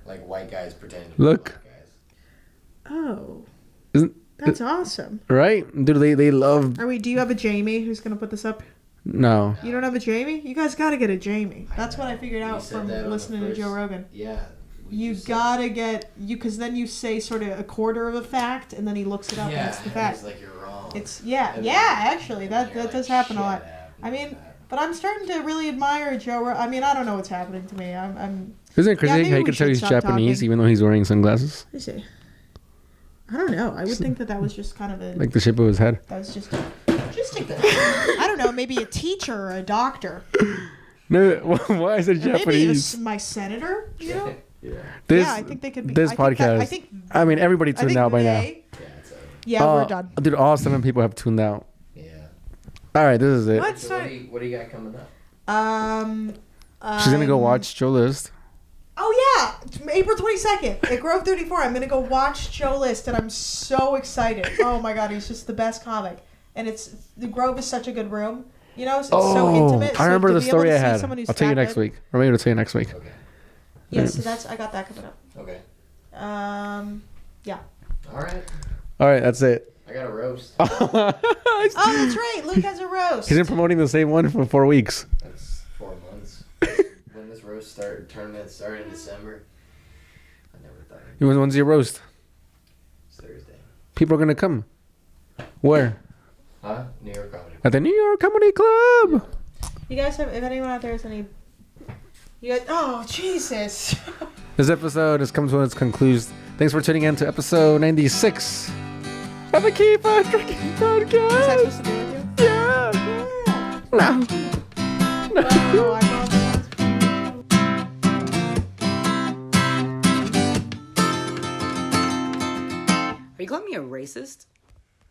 Like white guys pretending to be Look. black guys. Oh. Isn't That's awesome. right, dude? They love. Do you have a Jamie who's gonna put this up? No, You don't have a Jamie? You guys gotta get a Jamie. That's what I figured We out said from that on the listening to first- Joe Rogan. Yeah. we You just said- gotta get because then you say sort of a quarter of a fact and then he looks it up and Yeah, it's the and fact. he's like, you're wrong. It's And then- actually and then that you're does like, happen a lot. "Shut up, I you mean, know that." but I'm starting to really admire Joe. I mean, I don't know what's happening to me. I'm. isn't it crazy maybe how you we can tell should he's stop Japanese talking. even though he's wearing sunglasses, Let me see. I don't know. I would think that was just kind of a. like the shape of his head? That was just a. I don't know. Maybe a teacher or a doctor. No, why is it Or maybe Japanese? my senator. You know. Yeah. This, Yeah, I think they could be. This I think that- podcast. I think. I mean, everybody I tuned think out by now. they- Yeah, it's over. Yeah, we're done. Dude, all 7 people have tuned out. Yeah. All right, this is it. What? So what do you got coming up? Um. She's gonna go watch Joe List. Oh yeah, April 22nd at Grove 34. I'm gonna go watch Joe List, and I'm so excited. Oh my god, he's just the best comic, and the Grove is such a good room. You know, it's so intimate. I remember so the story I had. I'll tell you next week. Or maybe I'll tell you next week. Okay. Yes, so I got that coming up. Okay. Yeah. All right, that's it. I got a roast. Oh, that's right. Luke has a roast. He's been promoting the same one for 4 weeks. That's 4 months. When this roast tournament started in December, I never thought. When's your roast? It's Thursday. People are gonna come. Where? Huh? New York Comedy. At the New York Comedy Club. You guys have, if anyone out there has any, you guys, oh, Jesus. This episode has come to its conclusion. Thanks for tuning in to episode 96 of the Keep On Drinking Podcast. What's that supposed to do with you? Yeah. No. Oh, I love Are you calling me a racist?